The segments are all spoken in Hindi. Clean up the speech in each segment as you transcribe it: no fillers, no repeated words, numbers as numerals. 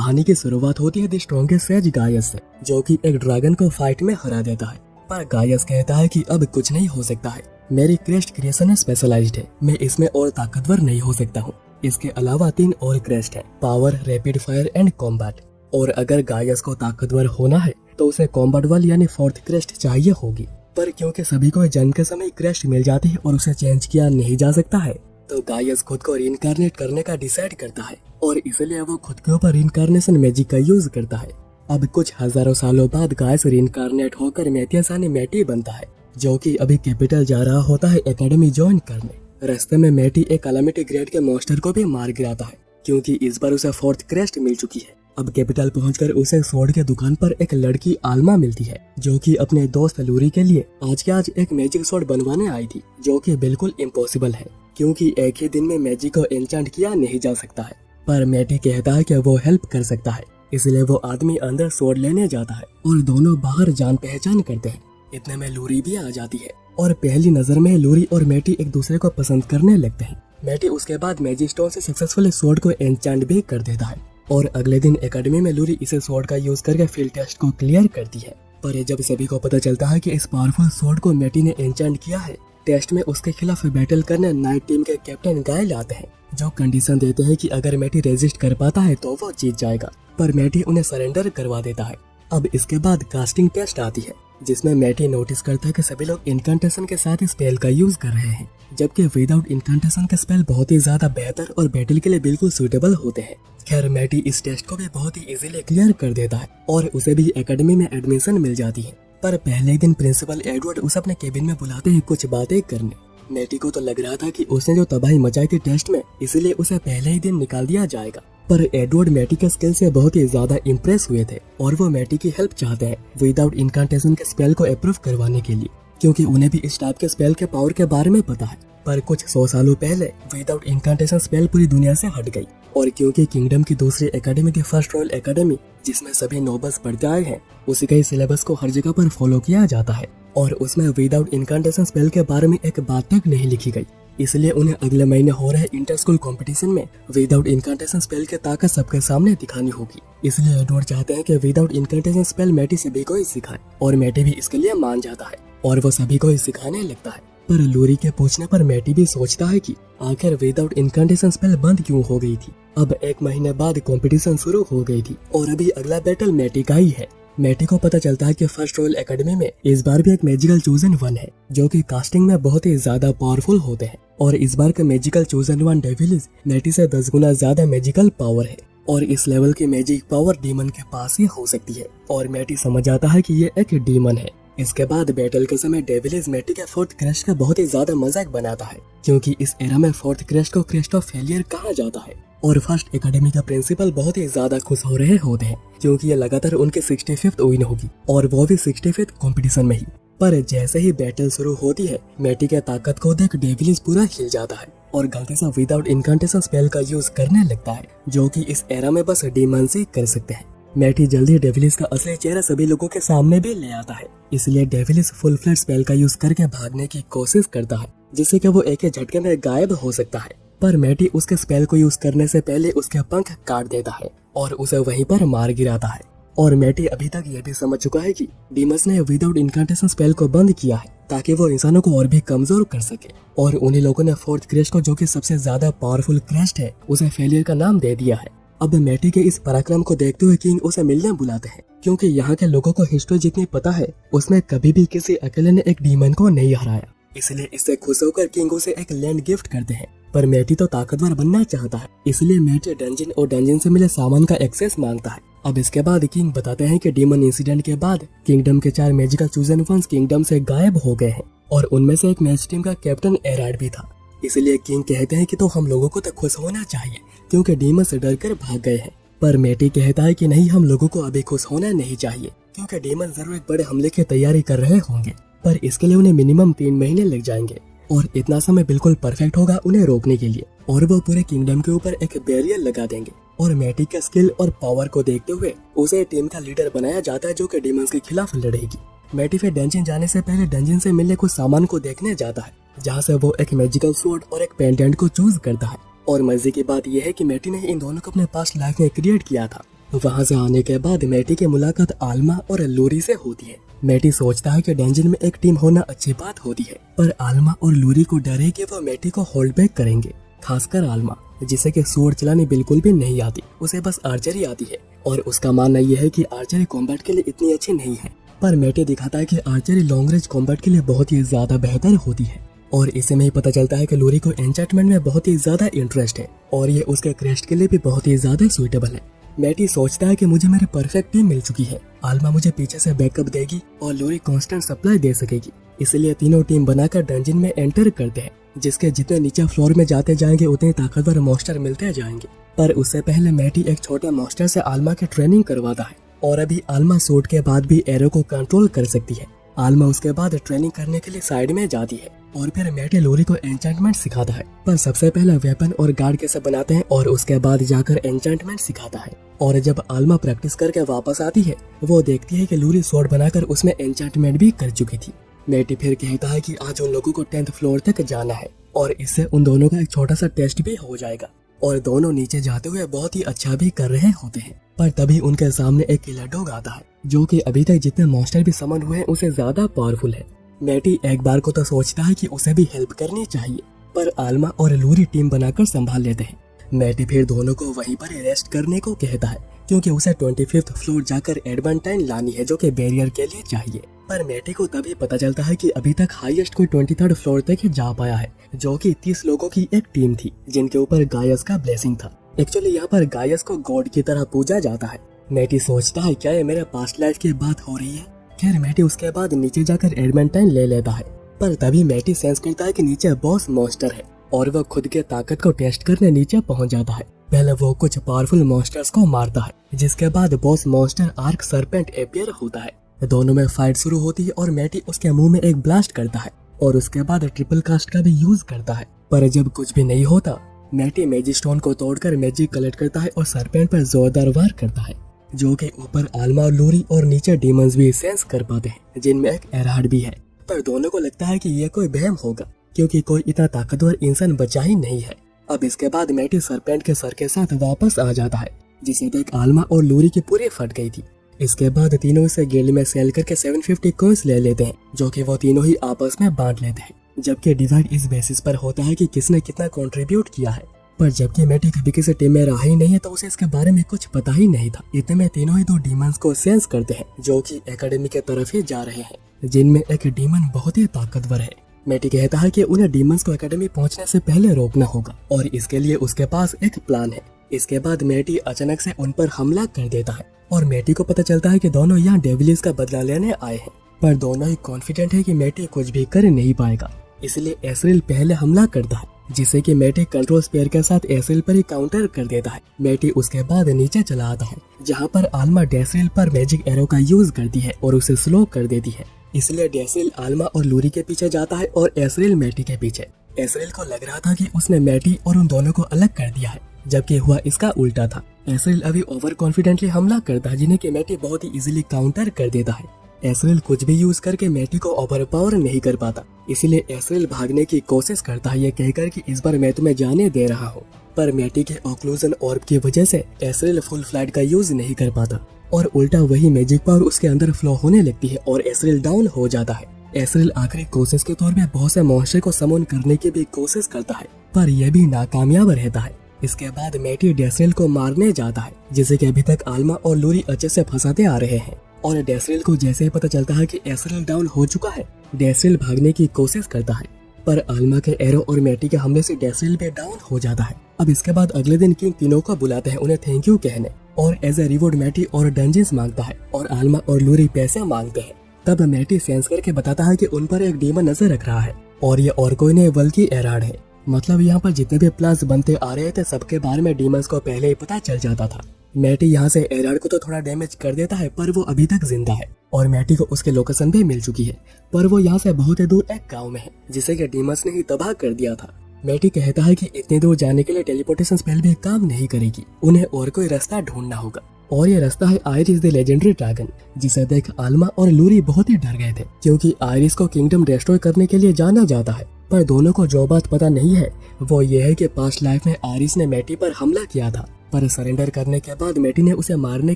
कहानी की शुरुआत होती है द स्ट्रॉन्गेस्ट सेज गायस से, जो कि एक ड्रैगन को फाइट में हरा देता है। पर गायस कहता है कि अब कुछ नहीं हो सकता है, मेरी क्रेस्ट क्रिएशन स्पेशलाइज्ड है, मैं इसमें और ताकतवर नहीं हो सकता हूँ। इसके अलावा 3 और क्रेस्ट है, power, rapid fire and combat. और अगर गायस को ताकतवर होना है तो उसे कॉम्बैट वाल यानी 4th क्रेस्ट चाहिए होगी। पर क्योंकि सभी को जन्म के समय क्रेस्ट मिल जाती है और उसे चेंज किया नहीं जा सकता है, तो गायस खुद को रीइंकार्नेट करने का डिसाइड करता है और इसलिए वो खुद के ऊपर रीइंकार्नेशन मैजिक का यूज करता है। अब कुछ हजारों सालों बाद गायस रीइंकार्नेट होकर मैथियस यानी मैटी बनता है, जो कि अभी कैपिटल जा रहा होता है एकेडमी ज्वाइन करने। रास्ते में मैटी एक कैलामिटी ग्रेड के मॉन्स्टर को भी मार गिराता है, क्योंकि इस बार उसे 4th क्रेस्ट मिल चुकी है। अब कैपिटल पहुंचकर उसे स्वॉर्ड के दुकान पर एक लड़की आल्मा मिलती है, जो कि अपने दोस्त लूरी के लिए आज के आज एक मैजिक स्वॉर्ड बनवाने आई थी, जो कि बिल्कुल इम्पॉसिबल है, क्योंकि एक ही दिन में मैजिक को एन्चेंट किया नहीं जा सकता है। पर मैटी कहता है कि वो हेल्प कर सकता है, इसलिए वो आदमी अंदर स्वॉर्ड लेने जाता है और दोनों बाहर जान पहचान करते हैं। इतने में लूरी भी आ जाती है और पहली नजर में लूरी और मैटी एक दूसरे को पसंद करने लगते हैं। मैटी उसके बाद मैजिक स्टोन से सक्सेसफुली स्वॉर्ड को एन्चेंट भी कर देता है और अगले दिन एकेडमी में लूरी इसे स्वॉर्ड का यूज करके फील्ड टेस्ट को क्लियर करती है। पर जब सभी को पता चलता है कि इस पावरफुल स्वॉर्ड को मैटी ने एन्चेंट किया है, टेस्ट में उसके खिलाफ बैटल करने नाइट टीम के कैप्टन गायल आते हैं, जो कंडीशन देते हैं कि अगर मैटी रेजिस्ट कर पाता है तो वो जीत जाएगा। पर मैटी उन्हें सरेंडर करवा देता है। अब इसके बाद कास्टिंग टेस्ट आती है, जिसमें मैटी नोटिस करता है कि सभी लोग इनकांटेशन के साथ स्पेल का यूज कर रहे हैं, जबकि विदाउट इनकांटेशन के स्पेल बहुत ही ज्यादा बेहतर और बैटल के लिए बिल्कुल सूटेबल होते हैं। खैर मैटी इस टेस्ट को भी बहुत ही इजीली क्लियर कर देता है और उसे भी एकेडमी में एडमिशन मिल जाती है। पर पहले दिन प्रिंसिपल एडवर्ड उसे अपने केबिन में बुलाते हैं कुछ बातें करने। मैटी को तो लग रहा था कि उसने जो तबाही मचाई थी टेस्ट में, इसलिए उसे पहले ही दिन निकाल दिया जाएगा। पर एडवर्ड मैटी के स्किल से बहुत ही ज्यादा इम्प्रेस हुए थे और वो मैटी की हेल्प चाहते हैं विदाउट इनकांटेशन के स्पेल को अप्रूव करवाने के लिए, क्योंकि उन्हें भी इस टाइप के स्पेल के पावर के बारे में पता है। पर कुछ 100 सालों पहले विदाउट इनकांटेशन स्पेल पूरी दुनिया से हट गई, और क्योंकि किंगडम की दूसरी एकेडमी थी फर्स्ट रॉयल एकेडमी, जिसमें सभी नोबल्स पढ़ते आए हैं, उसी का ही सिलेबस को हर जगह पर फॉलो किया जाता है और उसमें विदाउट इनकांटेशन स्पेल के बारे में एक बात तक नहीं लिखी गई। इसलिए उन्हें अगले महीने हो रहे इंटर स्कूल कॉम्पिटिशन में विदाउट इनकांटेशन स्पेल की ताकत सबके सामने दिखानी होगी। इसलिए एडवर्ड चाहते हैं कि विदाउट इनकांटेशन स्पेल मैटी सभी को ही सिखाए, और मैटी भी इसके लिए मान जाता है और वो सभी को ही सिखाने लगता है। पर लूरी के पूछने पर मैटी भी सोचता है कि आखिर विदाउट इनकांटेशन स्पेल बंद क्यों हो गई थी। अब 1 महीने बाद कंपटीशन शुरू हो गई थी और अभी अगला बैटल मैटी का ही है। मैटी को पता चलता है कि फर्स्ट रॉयल एकेडमी में इस बार भी एक मैजिकल चूजन वन है, जो कि कास्टिंग में बहुत ही ज्यादा पावरफुल होते हैं, और इस बार का मैजिकल चूजन वन डेविलिस मैटी से 10 गुना ज्यादा मैजिकल पावर है, और इस लेवल की मैजिक पावर डीमन के पास ही हो सकती है। और मैटी समझ आता है कि ये एक डीमन है। इसके बाद बैटल के समय डेविलिस मैटी के 4th क्रेस्ट का बहुत ही ज्यादा मजाक बनाता है, क्योंकि इस एरा में 4th क्रेस्ट को क्रेस्ट ऑफ फेलियर कहा जाता है। और फर्स्ट एकेडमी का प्रिंसिपल बहुत ही ज्यादा खुश हो रहे होते हैं, क्योंकि ये लगातार उनके 65th विन होगी, और वो भी 65th कंपटीशन में ही। पर जैसे ही बैटल शुरू होती है, मैटी के ताकत को देख डेविलिस पूरा हिल जाता है और गलती से विदाउट इनकांटेशन स्पेल का यूज करने लगता है, जो कि इस एरा में बस डीमंस ही कर सकते हैं। मैटी जल्दी डेविलिस का असली चेहरा सभी लोगों के सामने भी ले आता है, इसलिए डेविलिस फुल फ्लैट स्पेल का यूज करके भागने की कोशिश करता है, जिससे कि वो एक ही झटके में गायब हो सकता है। पर मैटी उसके स्पेल को यूज करने से पहले उसके पंख काट देता है और उसे वहीं पर मार गिराता है। और मैटी अभी तक यह भी समझ चुका है कि डीमंस ने विदाउट इनकांटेशन स्पेल को बंद किया है, ताकि वो इंसानों को और भी कमजोर कर सके। और उन्हीं लोगों ने 4th क्रेस्ट को, जो कि सबसे ज्यादा पावरफुल क्रेस्ट है, उसे फेलियर का नाम दे दिया है। अब मैटी के इस पराक्रम को देखते हुए किंग उसे मिलने बुलाते हैं, क्योंकि यहाँ के लोगों को हिस्ट्री जितनी पता है, उसमें कभी भी किसी अकेले ने एक डीमन को नहीं हराया। इसलिए इससे खुश होकर किंग उसे एक लैंड गिफ्ट करते हैं। पर मैटी तो ताकतवर बनना चाहता है, इसलिए मैटी डंजन और डंजन से मिले सामान का एक्सेस मांगता है। अब इसके बाद किंग बताते हैं कि डीमन इंसिडेंट के बाद किंगडम के 4 मैजिकल चूजन वंस किंगडम से गायब हो गए हैं, और उनमें से एक मैच टीम का कैप्टन एराड भी था। इसलिए किंग कहते हैं कि तो हम लोगों को तो खुश होना चाहिए, क्योंकि डीमन से डर कर भाग गए हैं। पर मैटी कहता है कि नहीं, हम लोगों को अभी खुश होना नहीं चाहिए, क्योंकि डीमन जरूर एक बड़े हमले की तैयारी कर रहे होंगे, पर इसके लिए उन्हें मिनिमम 3 महीने लग जाएंगे, और इतना समय बिल्कुल परफेक्ट होगा उन्हें रोकने के लिए, और वो पूरे किंगडम के ऊपर एक बैरियर लगा देंगे। और मैटी के स्किल और पावर को देखते हुए उसे टीम का लीडर बनाया जाता है, जो कि डीमंस के खिलाफ लड़ेगी। मैटी फिर डंजन जाने से पहले डंजन से मिलने कुछ सामान को देखने जाता है, जहाँ से वो एक मैजिकल स्वॉर्ड और एक पेंडेंट को चूज करता है। और मजे की बात यह है कि मैटी ने इन दोनों को अपने पास्ट लाइफ में क्रिएट किया था, वहाँ से आने के बाद मैटी की मुलाकात आल्मा और लूरी से होती है। मैटी सोचता है कि डंजन में एक टीम होना अच्छी बात होती है, पर आल्मा और लूरी को डर है कि वो मैटी को होल्ड बैक करेंगे, खासकर आल्मा जिसे कि स्वॉर्ड चलानी बिल्कुल भी नहीं आती, उसे बस आर्चरी आती है और उसका मानना यह है कि आर्चरी कॉम्बैट के लिए इतनी अच्छी नहीं है। पर मैटी दिखाता है कि आर्चरी लॉन्ग रेंज कॉम्बैट के लिए बहुत ही ज्यादा बेहतर होती है और इसे में ही पता चलता है कि लूरी को एन्चेंटमेंट में बहुत ही ज्यादा इंटरेस्ट है और ये उसके क्रेस्ट के लिए भी बहुत ही ज्यादा सुइटेबल है। मैटी सोचता है कि मुझे मेरी परफेक्ट टीम मिल चुकी है, आल्मा मुझे पीछे से बैकअप देगी और लूरी कांस्टेंट सप्लाई दे सकेगी, इसलिए तीनों टीम बनाकर डंजन में एंटर करते हैं, जिसके जितने नीचे फ्लोर में जाते जाएंगे उतने ताकतवर मॉन्स्टर मिलते जाएंगे। पर उससे पहले मैटी एक छोटे मॉन्स्टर से आल्मा की ट्रेनिंग करवाता है और अभी आल्मा सूट के बाद भी एरो को कंट्रोल कर सकती है। आल्मा उसके बाद ट्रेनिंग करने के लिए साइड में जाती है और फिर मैटी लूरी को एन्चेंटमेंट सिखाता है, पर सबसे पहले वेपन और गार्ड कैसे बनाते हैं और उसके बाद जाकर एन्चेंटमेंट सिखाता है। और जब आल्मा प्रैक्टिस करके वापस आती है, वो देखती है कि लूरी स्वॉर्ड बनाकर उसमें एन्चेंटमेंट भी कर चुकी थी। मैटी फिर कहता है कि आज उन लोगों को 10th फ्लोर तक जाना है और इससे उन दोनों का एक छोटा सा टेस्ट भी हो जाएगा और दोनों नीचे जाते हुए बहुत ही अच्छा भी कर रहे होते हैं। पर तभी उनके सामने एक किलर डॉग आता है जो कि अभी तक जितने मॉन्स्टर भी समन हुए हैं उसे ज्यादा पावरफुल है। मैटी एक बार को तो सोचता है कि उसे भी हेल्प करनी चाहिए, पर आल्मा और लूरी टीम बनाकर संभाल लेते हैं। मैटी फिर दोनों को वहीं पर रेस्ट करने को कहता है क्योंकि उसे 25th फ्लोर जाकर एडवांटाइन लानी है जो कि बैरियर के लिए चाहिए। पर मैटी को तभी पता चलता है कि अभी तक हाईएस्ट कोई 23rd फ्लोर तक ही जा पाया है, जो कि 30 लोगों की एक टीम थी जिनके ऊपर गायस का ब्लेसिंग था। एक्चुअली यहाँ पर गायस को गॉड की तरह पूजा जाता है। मैटी सोचता है क्या ये मेरे पास्ट लाइफ की बात हो रही है। खैर मैटी उसके बाद नीचे जाकर एडवांटाइन ले लेता है, पर तभी मैटी सेंस करता है कि नीचे बॉस मॉन्स्टर है और वह खुद के ताकत को टेस्ट करने नीचे पहुंच जाता है। पहले वो कुछ पावरफुल मॉन्स्टर्स को मारता है, जिसके बाद boss monster arc serpent appear होता है। दोनों में फाइट शुरू होती है और मैटी उसके मुंह में एक ब्लास्ट करता है और उसके बाद ट्रिपल कास्ट का भी यूज करता है। पर जब कुछ भी नहीं होता, मैटी मैजिक स्टोन को तोड़कर मैजिक कलेक्ट करता है और सरपेंट पर जोरदार वार करता है, जो कि ऊपर आल्मा, लूरी और नीचे डीमंस भी सेंस कर पाते हैं, जिनमें एक एराड भी है। पर दोनों को लगता है कि यह कोई वहम होगा क्योंकि कोई इतना ताकतवर इंसान बचा ही नहीं है। अब इसके बाद मैटी सरपेंट के सर के साथ वापस आ जाता है, जिसे देख आल्मा और लूरी की पूरी फट गई थी। इसके बाद तीनों इसे गिल्ड में सेल करके 750 कॉइंस ले लेते हैं, जो कि वो तीनों ही आपस में बांट लेते हैं, जबकि डिवाइड इस बेसिस पर होता है कि किसने कितना कंट्रीब्यूट किया है। पर जबकि मैटी कभी किसी टीम में रहा ही नहीं है तो उसे इसके बारे में कुछ पता ही नहीं था। इतने में तीनों ही दो डीमंस को सेंस करते हैं जो कि एकेडमी के तरफ ही जा रहे हैं, जिनमें एक डीमन बहुत ही ताकतवर है। मैटी कहता है कि उन्हें डीमंस को एकेडमी पहुंचने से पहले रोकना होगा और इसके लिए उसके पास एक प्लान है। इसके बाद मैटी अचानक से उन पर हमला कर देता है और मैटी को पता चलता है कि दोनों यहाँ डेविलिस का बदला लेने आए हैं, पर दोनों ही कॉन्फिडेंट है कि मैटी कुछ भी कर नहीं पाएगा। इसलिए एसरिल पहले हमला करता है, जिसे कि मैटी कंट्रोल स्पेयर के साथ एसरिल पर ही काउंटर कर देता है। मैटी उसके बाद नीचे चला आता है, जहाँ पर आल्मा डेसरिल पर मैजिक एरो का यूज करती है और उसे स्लो कर देती है। इसलिए डेसरिल आल्मा और लूरी के पीछे जाता है और एसरिल मैटी के पीछे। एसरिल को लग रहा था कि उसने मैटी और उन दोनों को अलग कर दिया है, जबकि हुआ इसका उल्टा था। एसरिल अभी ओवर कॉन्फिडेंटली हमला करता है, जिन्हें कि मैटी बहुत ही इजीली काउंटर कर देता है। एसरिल कुछ भी यूज करके मैटी को ओवर पावर नहीं कर पाता, इसीलिए एसरिल भागने की कोशिश करता है, ये कहकर कि इस बार मैं तुम्हें जाने दे रहा हूँ। पर मैटी के ऑक्लूजन ऑर्ब की वजह से एसरिल फुल फ्लाइट का यूज नहीं कर पाता और उल्टा वही मैजिक पावर उसके अंदर फ्लो होने लगती है और एसरिल डाउन हो जाता है। एसरिल आखिरी कोशिश के तौर पे बहुत से मॉन्स्टर को समन करने की भी कोशिश करता है, पर यह भी नाकामयाब रहता है। इसके बाद मैटी डेसरिल को मारने जाता है, जिसे कि अभी तक आल्मा और लूरी अच्छे से फंसाते आ रहे हैं। और डेसरिल को जैसे ही पता चलता है कि एसरिल डाउन हो चुका है, डेसरिल भागने की कोशिश करता है, पर आल्मा के एरो और मैटी के हमले से डेसरिल भी डाउन हो जाता है। अब इसके बाद अगले दिन किंग तीनों को बुलाते हैं उन्हें थैंक यू कहने, और एज ए रिवॉर्ड मैटी और डंजिन्स मांगता है और आल्मा और लूरी पैसे मांगते हैं। तब मैटी सेंस करके बताता है कि उन पर एक डीमन नजर रख रहा है और ये और कोई नहीं बल्कि एराड है। मतलब यहाँ पर जितने भी प्लान्स बनते आ रहे थे सबके बारे में डीमंस को पहले ही पता चल जाता था। मैटी यहाँ से एराड को तो थोड़ा डैमेज कर देता है, पर वो अभी तक जिंदा है और मैटी को उसके लोकेशन भी मिल चुकी है, पर वो यहाँ से बहुत ही दूर एक गाँव में है जिसे कि डीमंस ने ही तबाह कर दिया था। मैटी कहता है कि इतने दूर जाने के लिए टेलीपोर्टेशन स्पेल भी काम नहीं करेगी, उन्हें और कोई रास्ता ढूंढना होगा और ये रास्ता है आयरिस द लेजेंडरी ड्रैगन, जिसे देख आल्मा और लूरी बहुत ही डर गए थे क्योंकि आयरिस को किंगडम डिस्ट्रॉय करने के लिए जाना जाता है। पर दोनों को जो बात पता नहीं है वो ये है कि पास्ट लाइफ में आयरिस ने मैटी पर हमला किया था, पर सरेंडर करने के बाद मैटी ने उसे मारने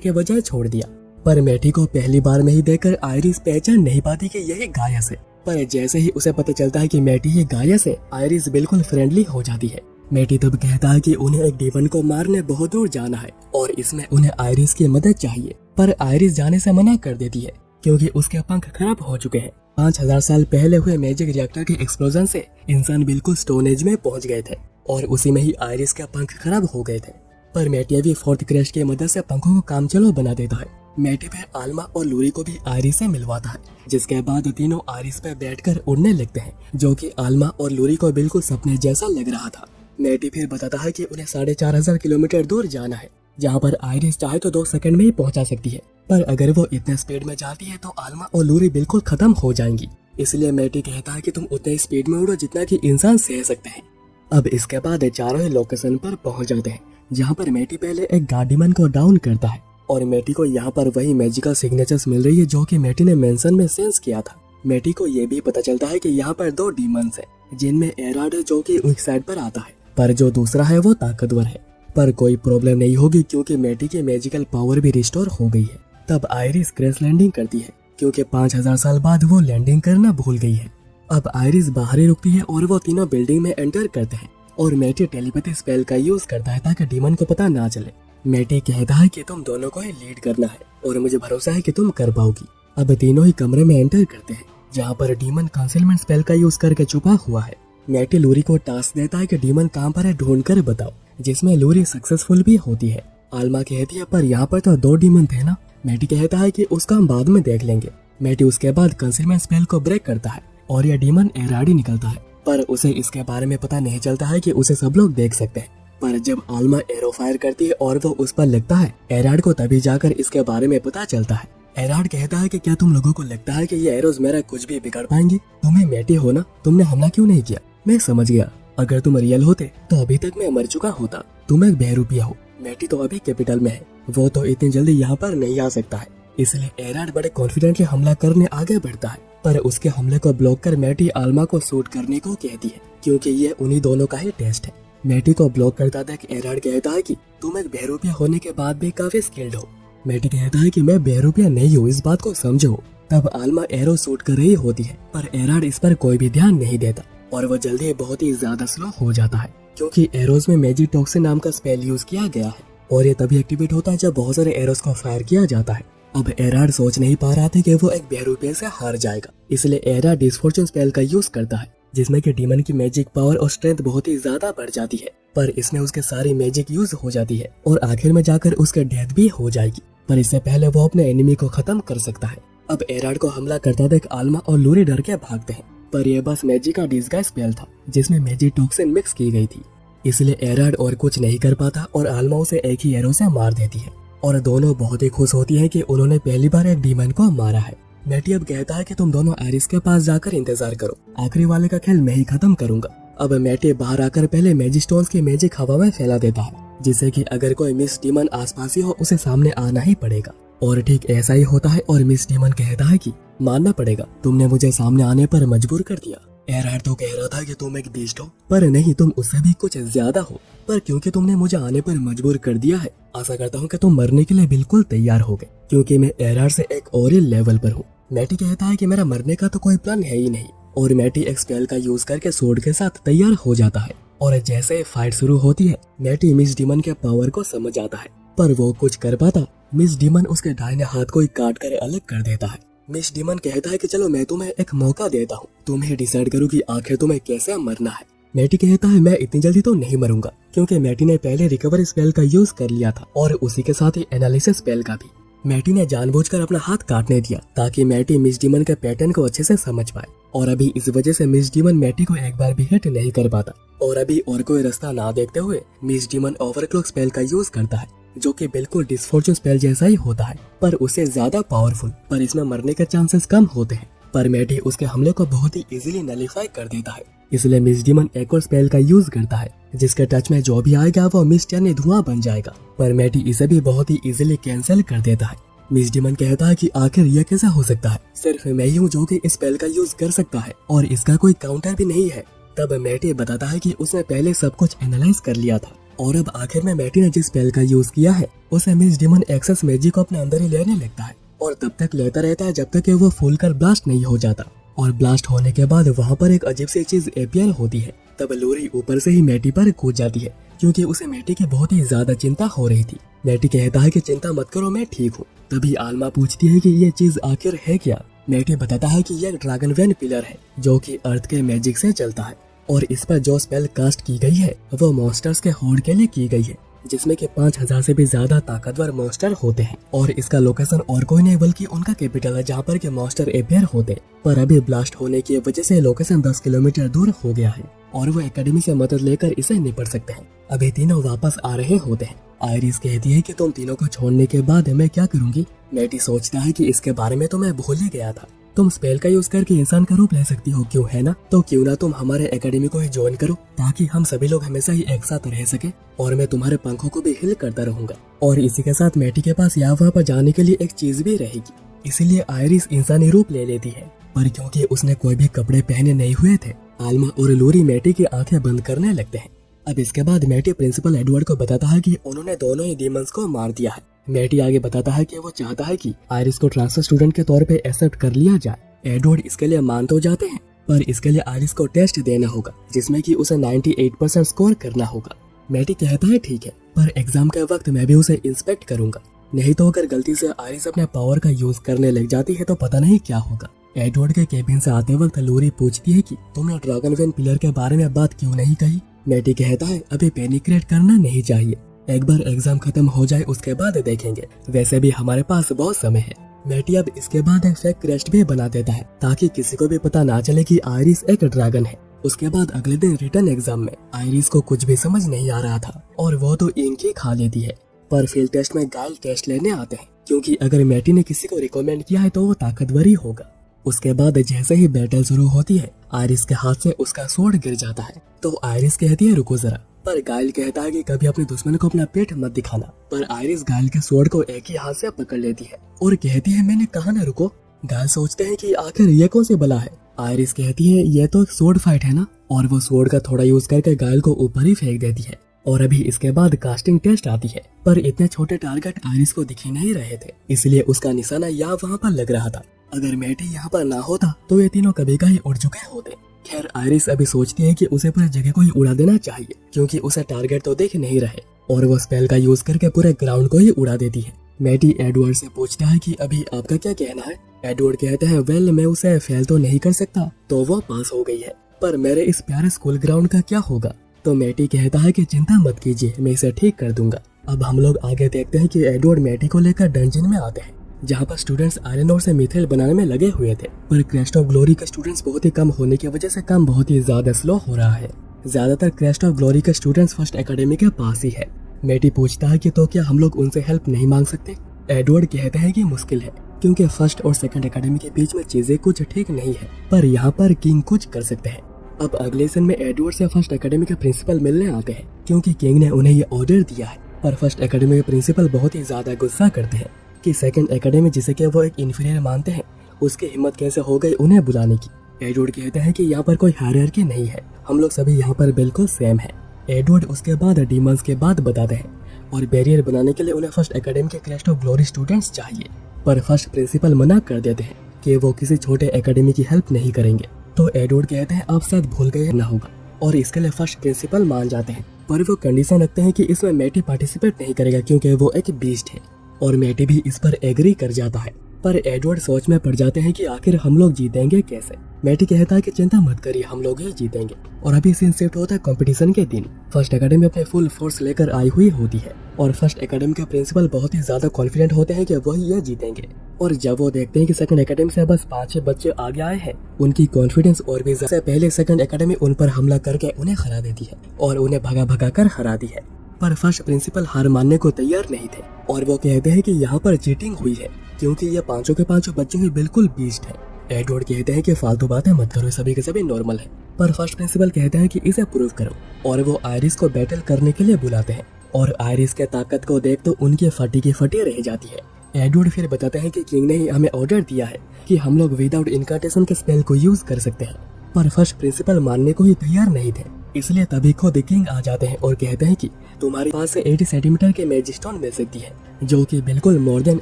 के बजाय छोड़ दिया। पर मैटी को पहली बार में ही देखकर आयरिस पहचान नहीं पाती कि यही गायस है। पर जैसे ही उसे पता चलता है कि मैटी ही गायस है, आयरिस बिल्कुल फ्रेंडली हो जाती है। मैटी तब कहता है कि उन्हें एक डीमन को मारने बहुत दूर जाना है और इसमें उन्हें आयरिस की मदद चाहिए। पर आयरिस जाने से मना कर देती है क्योंकि उसके पंख खराब हो चुके हैं। 5000 साल पहले हुए मैजिक रिएक्टर के एक्सप्लोजन से इंसान बिल्कुल स्टोन एज में पहुंच गए थे और उसी में ही आयरिस के पंख खराब हो गए थे। पर मैटी अभी फोर्थ क्रैश की मदद से पंखों को काम चलो बना देता है। मैटी फिर आल्मा और लूरी को भी आयरिस से मिलवाता है, जिसके बाद तीनों आयरिस पे बैठकर उड़ने लगते हैं, जो कि आल्मा और लूरी को बिल्कुल सपने जैसा लग रहा था। मैटी फिर बताता है कि उन्हें 4500 किलोमीटर दूर जाना है, जहाँ पर आयरिस चाहे तो 2 सेकंड में ही पहुंचा सकती है। पर अगर वो इतने स्पीड में जाती है तो आल्मा और लूरी बिल्कुल खत्म हो जाएंगी। इसलिए मैटी कहता है कि तुम उतने स्पीड में उड़ो जितना कि इंसान सह सकते हैं। अब इसके बाद चारों ही लोकेशन पर पहुंच जाते हैं, जहाँ पर मैटी पहले एक गार्डीमन को डाउन करता है और मैटी को यहाँ पर वही मैजिकल सिग्नेचर्स मिल रही है जो कि मैटी ने मेंशन में सेंस किया था। मैटी को ये भी पता चलता है कि यहाँ पर 2 डीमंस हैं, जिनमें एराड है जो कि उस साइड पर आता है, पर जो दूसरा है वो ताकतवर है। पर कोई प्रॉब्लम नहीं होगी क्योंकि मैटी की मैजिकल पावर भी रिस्टोर हो गई है। तब आयरिस क्रैश लैंडिंग करती है क्योंकि 5000 साल बाद वो लैंडिंग करना भूल गई है। अब आयरिस बाहर ही रुकती है और वो तीनों बिल्डिंग में एंटर करते हैं और मैटी टेलीपैथी स्पेल का यूज करता है ताकि डीमन को पता ना चले। मैटी कहता है कि तुम दोनों को ही लीड करना है और मुझे भरोसा है कि तुम कर पाओगी। अब तीनों ही कमरे में एंटर करते हैं, जहाँ पर डीमन कंसीलमेंट स्पेल का यूज करके छुपा हुआ है। मैटी लूरी को टास्क देता है कि डीमन कहाँ पर है ढूंढ कर बताओ, जिसमें लूरी सक्सेसफुल भी होती है। आल्मा कहती है पर यहाँ पर तो 2 डीमन थे ना। मैटी कहता है कि उसका हम बाद में देख लेंगे। मैटी उसके बाद कंसीलमेंट स्पेल को ब्रेक करता है और यह डीमन एराडी निकलता है, पर उसे इसके बारे में पता नहीं चलता है कि उसे सब लोग देख सकते हैं। पर जब आल्मा एरो फायर करती है और वो उस पर लगता है, एराड को तभी जाकर इसके बारे में पता चलता है। एराड कहता है कि क्या तुम लोगों को लगता है कि ये एरोज मेरा कुछ भी बिगाड़ पाएंगे? तुम्हें मैटी हो ना, तुमने हमला क्यों नहीं किया? मैं समझ गया, अगर तुम रियल होते तो अभी तक मैं मर चुका होता। तुम एक बहरूपिया हो। मैटी तो अभी कैपिटल में है, वो तो इतनी जल्दी यहाँ पर नहीं आ सकता है। इसलिए एराड बड़े कॉन्फिडेंटली हमला करने आगे बढ़ता है, पर उसके हमले को ब्लॉक कर मैटी आल्मा को शूट करने को कहती है क्योंकि ये उन्हीं दोनों का ही टेस्ट है। मैटी को ब्लॉक करता देख एराड कहता है कि तुम एक बहरूपिया होने के बाद भी काफी स्किल्ड हो। मैटी कहता है कि मैं बहरूपिया नहीं हूँ, इस बात को समझो। तब आल्मा एरो शूट कर रही होती है, पर एराड इस पर कोई भी ध्यान नहीं देता और वो जल्दी बहुत ही ज्यादा स्लो हो जाता है क्योंकि एरोज में मैजिक टॉक्सिन नाम का स्पेल यूज किया गया है और ये तभी एक्टिवेट होता है जब बहुत सारे एरोज को फायर किया जाता है। अब एराड सोच नहीं पा रहा था कि वो एक बहरूपिया से हार जाएगा, इसलिए एराड डिसफॉर्चून स्पेल का यूज करता है, जिसमें कि डीमन की मैजिक पावर और स्ट्रेंथ बहुत ही ज्यादा बढ़ जाती है। पर इसमें उसके सारी मैजिक यूज हो जाती है और आखिर में जाकर उसके डेथ भी हो जाएगी, पर इससे पहले वो अपने एनिमी को खत्म कर सकता है। अब एराड को हमला करता देख आल्मा और लूरी डर के भागते हैं, पर यह बस मैजिक का डिस्गाइज स्पेल था जिसमें मैजिक टॉक्सिन मिक्स की गई थी। इसलिए एराड और कुछ नहीं कर पाता और आल्मा उसे एक ही एरो से मार देती है और दोनों बहुत ही खुश होती है कि उन्होंने पहली बार एक डीमन को मारा है। मैटी अब कहता है कि तुम दोनों आयरिस के पास जाकर इंतजार करो, आखिरी वाले का खेल मैं ही खत्म करूंगा। अब मैटी बाहर आकर पहले मैजिक स्टोन्स की मैजिक हवा में फैला देता है, जिससे कि अगर कोई मिस डीमन आसपास ही हो उसे सामने आना ही पड़ेगा। और ठीक ऐसा ही होता है और मिस डीमन कहता है कि मानना पड़ेगा, तुमने मुझे सामने आने पर मजबूर कर दिया। एराड तो कह रहा था कि तुम एक बीस्ट हो, पर नहीं, तुम उससे भी कुछ ज्यादा हो, पर क्योंकि तुमने मुझे आने पर मजबूर कर दिया है, आशा करता हूँ कि तुम मरने के लिए बिल्कुल तैयार हो गए, क्योंकि मैं एराड से एक और ही लेवल पर हूँ। मैटी कहता है कि मेरा मरने का तो कोई प्लान है ही नहीं और मैटी एक स्पेल का यूज करके सोर्ड के साथ तैयार हो जाता है और जैसे फाइट शुरू होती है मैटी मिस डीमन के पावर को समझ जाता है, पर वो कुछ कर पाता। मिस डीमन उसके दाहिने हाथ को ही काट कर अलग कर देता है। मिस डीमन कहता है कि चलो मैं तुम्हें एक मौका देता हूँ, तुम ही डिसाइड करो कि आखिर तुम्हें कैसे मरना है। मैटी कहता है मैं इतनी जल्दी तो नहीं मरूंगा, क्योंकि मैटी ने पहले रिकवरी स्पेल का यूज कर लिया था और उसी के साथ ही एनालिसिस स्पेल का भी। मैटी ने जानबूझकर अपना हाथ काटने दिया ताकि मैटी मिस डीमन के पैटर्न को अच्छे से समझ पाए और अभी इस वजह से मिस डीमन मैटी को एक बार भी हिट नहीं कर पाता और अभी और कोई रास्ता ना देखते हुए मिस डीमन ओवरक्लॉक स्पेल का यूज करता है, जो कि बिल्कुल डिसफॉर्चून स्पेल जैसा ही होता है पर उससे ज्यादा पावरफुल, पर इसमें मरने के चांसेस कम होते हैं। पर मैटी उसके हमले को बहुत ही इजीली नलीफाई कर देता है, इसलिए मिस डीमन एक और स्पेल का यूज करता है जिसके टच में जो भी आएगा वो मिस्ट यानी धुआं बन जाएगा, पर मैटी इसे भी बहुत ही इजीली कैंसिल कर देता है। मिस डीमन कहता है कि आखिर यह कैसे हो सकता है, सिर्फ मैं ही हूँ जो कि इस स्पेल का यूज कर सकता है और इसका कोई काउंटर भी नहीं है। तब मैटी बताता है कि उसने पहले सब कुछ एनालाइज कर लिया था और अब आखिर में मैटी ने जिस स्पेल का यूज किया है उसे मिस डिमन एक्सेस मैजिक को अपने अंदर ही लेने लगता है और तब तक लेता रहता है जब तक कि वो फूल कर ब्लास्ट नहीं हो जाता। और ब्लास्ट होने के बाद वहाँ पर एक अजीब सी चीज अपीयर होती है। तब लोरी ऊपर से ही मैटी पर कूद जाती है क्योंकि उसे मैटी की बहुत ही ज्यादा चिंता हो रही थी। मैटी कहता है कि चिंता मत करो, मैं ठीक हूँ। तभी आल्मा पूछती है कि ये चीज आखिर है क्या। मैटी बताता है कि यह ड्रैगन वेन पिलर है जो कि अर्थ के मैजिक से चलता है और इस पर जो स्पेल कास्ट की गई है वो मॉन्स्टर्स के होड़ के लिए की गई है जिसमें कि 5000 से भी ज्यादा ताकतवर मॉन्स्टर होते हैं। और इसका लोकेशन और कोई नहीं बल्कि उनका कैपिटल है जहाँ पर के मॉन्स्टर अपीयर होते हैं। पर अभी ब्लास्ट होने की वजह से लोकेशन 10 किलोमीटर दूर हो गया है और वो एकेडमी से मदद लेकर इसे निपट सकते हैं। अभी तीनों वापस आ रहे होते हैं। आयरिस कहती है कि तुम तीनों को छोड़ने के बाद मैं क्या करूंगी। मैटी सोचता है कि इसके बारे में तो मैं भूल ही गया था। तुम स्पेल का यूज करके इंसान का रूप ले सकती हो, क्यों है ना? तो क्यों ना तुम हमारे एकेडमी को ही ज्वाइन करो ताकि हम सभी लोग हमेशा ही एक साथ रह सके और मैं तुम्हारे पंखों को भी हिल करता रहूंगा। और इसी के साथ मैटी के पास यहाँ वहाँ पर जाने के लिए एक चीज भी रहेगी, इसीलिए आयरिस इंसानी रूप ले लेती है। पर क्योंकि उसने कोई भी कपड़े पहने नहीं हुए थे, आल्मा और लोरी मैटी की आंखें बंद करने लगते हैं। अब इसके बाद मैटी प्रिंसिपल एडवर्ड को बताता है कि उन्होंने दोनों ही डीमंस को मार दिया है। मैटी आगे बताता है कि वो चाहता है कि आयरिस को ट्रांसफर स्टूडेंट के तौर पे एक्सेप्ट कर लिया जाए। एडवर्ड इसके लिए मान तो जाते हैं पर इसके लिए आयरिस को टेस्ट देना होगा जिसमें कि उसे 98% स्कोर करना होगा। मैटी कहता है ठीक है, पर एग्जाम के वक्त मैं भी उसे इंस्पेक्ट करूंगा, नहीं तो अगर गलती से आयरिस अपने पावर का यूज करने लग जाती है तो पता नहीं क्या होगा। एडवर्ड के केबिन से आते वक्त लोरी पूछती है कि तुमने ड्रैगन वेन पिलर के बारे में बात क्यों नहीं कही। मैटी कहता है अभी पैनिक क्रिएट करना नहीं चाहिए, एक बार एग्जाम खत्म हो जाए उसके बाद देखेंगे, वैसे भी हमारे पास बहुत समय है। मैटी अब इसके बाद एक फेक क्रेस्ट भी बना देता है ताकि किसी को भी पता ना चले कि आयरिस एक ड्रैगन है। उसके बाद अगले दिन रिटर्न एग्जाम में आयरिस को कुछ भी समझ नहीं आ रहा था और वो तो इंक ही खा लेती है। पर फील्ड टेस्ट में गाइल टेस्ट लेने आते हैं क्योंकि अगर मैटी ने किसी को रिकमेंड किया है तो वो ताकतवर ही होगा। उसके बाद जैसे ही बैटल शुरू होती है आयरिस के हाथ से उसका स्वॉर्ड गिर जाता है तो आयरिस कहती है रुको जरा, पर गाइल कहता है कि कभी अपने दुश्मन को अपना पेट मत दिखाना। पर आयरिस गाइल के स्वॉर्ड को एक ही हाथ से पकड़ लेती है और कहती है मैंने कहा ना रुको। गाइल सोचते हैं कि आखिर ये कौन सी बला है। आयरिस कहती है ये तो एक स्वॉर्ड फाइट है ना, और वो स्वॉर्ड का थोड़ा यूज करके गाइल को ऊपर ही फेंक देती है। और अभी इसके बाद कास्टिंग टेस्ट आती है पर इतने छोटे टारगेट आयरिस को दिख ही नहीं रहे थे, इसलिए उसका निशाना यहाँ वहाँ पर लग रहा था। अगर मैटी यहाँ पर ना होता तो ये तीनों कभी का ही उड़ चुके होते। खैर आयरिस अभी सोचती है कि उसे पूरे जगह को ही उड़ा देना चाहिए क्योंकि उसे टारगेट तो देख नहीं रहे, और वो स्पेल का यूज करके पूरे ग्राउंड को ही उड़ा देती है। मैटी एडवर्ड से पूछता है कि अभी आपका क्या कहना है। एडवर्ड कहते हैं वेल मैं उसे फेल तो नहीं कर सकता, तो वो पास हो गई है, पर मेरे इस प्यारे स्कूल ग्राउंड का क्या होगा। तो मैटी कहता है कि चिंता मत कीजिए, मैं इसे ठीक कर दूंगा। अब हम लोग आगे देखते हैं कि एडवर्ड मैटी को लेकर डंजन में आते हैं जहाँ पर स्टूडेंट्स आयरन ओर से मिथाइल बनाने में लगे हुए थे, पर क्रेस्ट ऑफ ग्लोरी के स्टूडेंट्स बहुत ही कम होने की वजह से काम बहुत ही ज्यादा स्लो हो रहा है। ज्यादातर क्रेस्ट ऑफ ग्लोरी के स्टूडेंट्स फर्स्ट एकेडमी के पास ही है। मैटी पूछता है कि तो क्या हम लोग उनसे हेल्प नहीं मांग सकते। एडवर्ड कहते हैं कि मुश्किल है क्योंकि फर्स्ट और सेकंड एकेडमी के बीच में चीजें कुछ ठीक नहीं है, पर यहाँ पर किंग कुछ कर सकते हैं। अब अगले सीन में एडवर्ड से फर्स्ट एकेडमी के प्रिंसिपल मिलने आते हैं क्योंकि किंग ने उन्हें ये ऑर्डर दिया है। पर फर्स्ट एकेडमी के प्रिंसिपल बहुत ही ज्यादा गुस्सा करते हैं कि सेकंड एकेडमी जिसे कि वो एक इन्फीरियर मानते हैं उसकी हिम्मत कैसे हो गई उन्हें बुलाने की। एडवर्ड कहते हैं कि यहाँ पर कोई हायरार्की नहीं है, हम लोग सभी यहाँ पर बिल्कुल सेम है। एडवर्ड उसके बाद डीमंस के बाद बताते हैं और बैरियर बनाने के लिए उन्हें फर्स्ट एकेडमी के क्रेस्ट ऑफ ग्लोरी स्टूडेंट्स चाहिए, पर फर्स्ट प्रिंसिपल मना कर देते हैं कि वो किसी छोटे एकेडमी की हेल्प नहीं करेंगे। तो एडवर्ड कहते हैं आप शायद भूल गए ना होगा, और इसके लिए फर्स्ट प्रिंसिपल मान जाते हैं, पर वो कंडीशन रखते हैं कि इसमें मैटी पार्टिसिपेट नहीं करेगा क्योंकि वो एक बीस्ट है, और मैटी भी इस पर एग्री कर जाता है। पर एडवर्ड सोच में पड़ जाते हैं कि आखिर हम लोग जीतेंगे कैसे। मैटी कहता है कि चिंता मत करिए, हम लोग ही जीतेंगे। और अभी सीन शिफ्ट होता है कंपटीशन के दिन। फर्स्ट एकेडमी अपने फुल फोर्स लेकर आई हुई होती है और फर्स्ट एकेडमी के प्रिंसिपल बहुत ही ज्यादा कॉन्फिडेंट होते हैं कि वही ये जीतेंगे। और जब वो देखते हैं कि सेकंड एकेडमी से बस 5-6 बच्चे आगे आए हैं, उनकी कॉन्फिडेंस और भी ज्यादा। पहले सेकंड एकेडमी उन पर हमला करके उन्हें हरा देती है और उन्हें भगा भगा कर हरा दी है। पर फर्स्ट प्रिंसिपल हार मानने को तैयार नहीं थे और वो कहते हैं कि यहाँ पर चीटिंग हुई है क्योंकि ये पांचों के पांचों बच्चों ही बिल्कुल बीस्ट है। एडवर्ड कहते हैं कि फालतू बातें मत करो, सभी के सभी नॉर्मल है। पर फर्स्ट प्रिंसिपल कहते हैं कि इसे प्रूव करो, और वो आयरिस को बैटल करने के लिए बुलाते हैं। और आयरिस के ताकत को देख तो उनकी फटी की फटी रह जाती है। एडवर्ड फिर बताते हैं कि किंग ने ही हमें ऑर्डर दिया है कि हम लोग विदाउट इनकार्टेशन के स्पेल को यूज कर सकते हैं, पर फर्स्ट प्रिंसिपल मानने को ही तैयार नहीं थे। इसलिए तभी खुद किंग आ जाते हैं और कहते हैं कि तुम्हारे पास से 80 सेंटीमीटर के मैजिक स्टोन मिल सकती है, जो कि बिल्कुल मोर देन